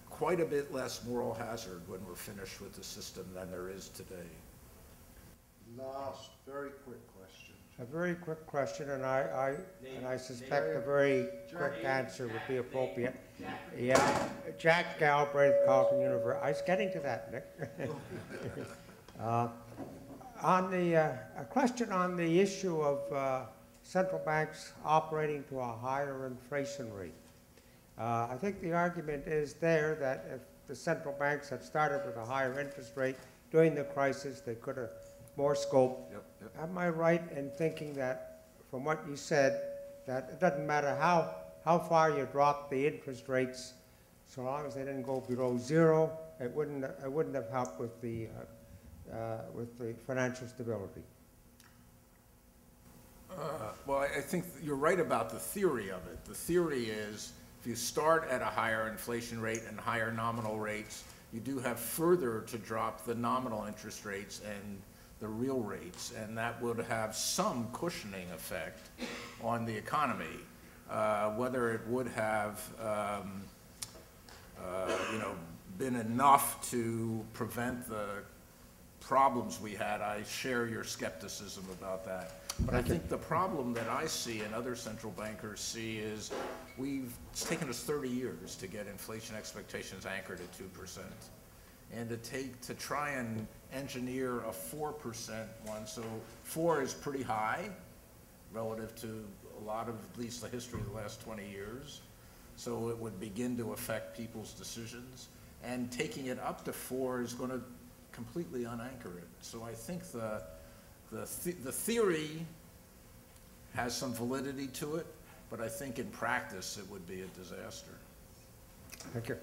quite a bit less moral hazard when we're finished with the system than there is today. Last, very quick question. A very quick question, and I suspect a very quick answer would be appropriate. Yeah, Jack Galbraith, Carleton University. I was getting to that, Nick. A question on the issue of central banks operating to a higher inflation rate. I think the argument is there that if the central banks had started with a higher interest rate during the crisis, they could have more scope. Yep. Am I right in thinking that, from what you said, that it doesn't matter how far you drop the interest rates, so long as they didn't go below zero, it wouldn't have helped with the financial stability? Well, I think you're right about the theory of it. The theory is if you start at a higher inflation rate and higher nominal rates, you do have further to drop the nominal interest rates and the real rates, and that would have some cushioning effect on the economy. Whether it would have been enough to prevent the problems we had, I share your skepticism about that. But I think the problem that I see and other central bankers see is it's taken us 30 years to get inflation expectations anchored at 2%. And to try and engineer a 4% one, so 4 is pretty high relative to a lot of, at least the history of the last 20 years. So it would begin to affect people's decisions. And taking it up to 4 is going to completely unanchor it. So I think the theory has some validity to it, but I think in practice it would be a disaster. Thank you.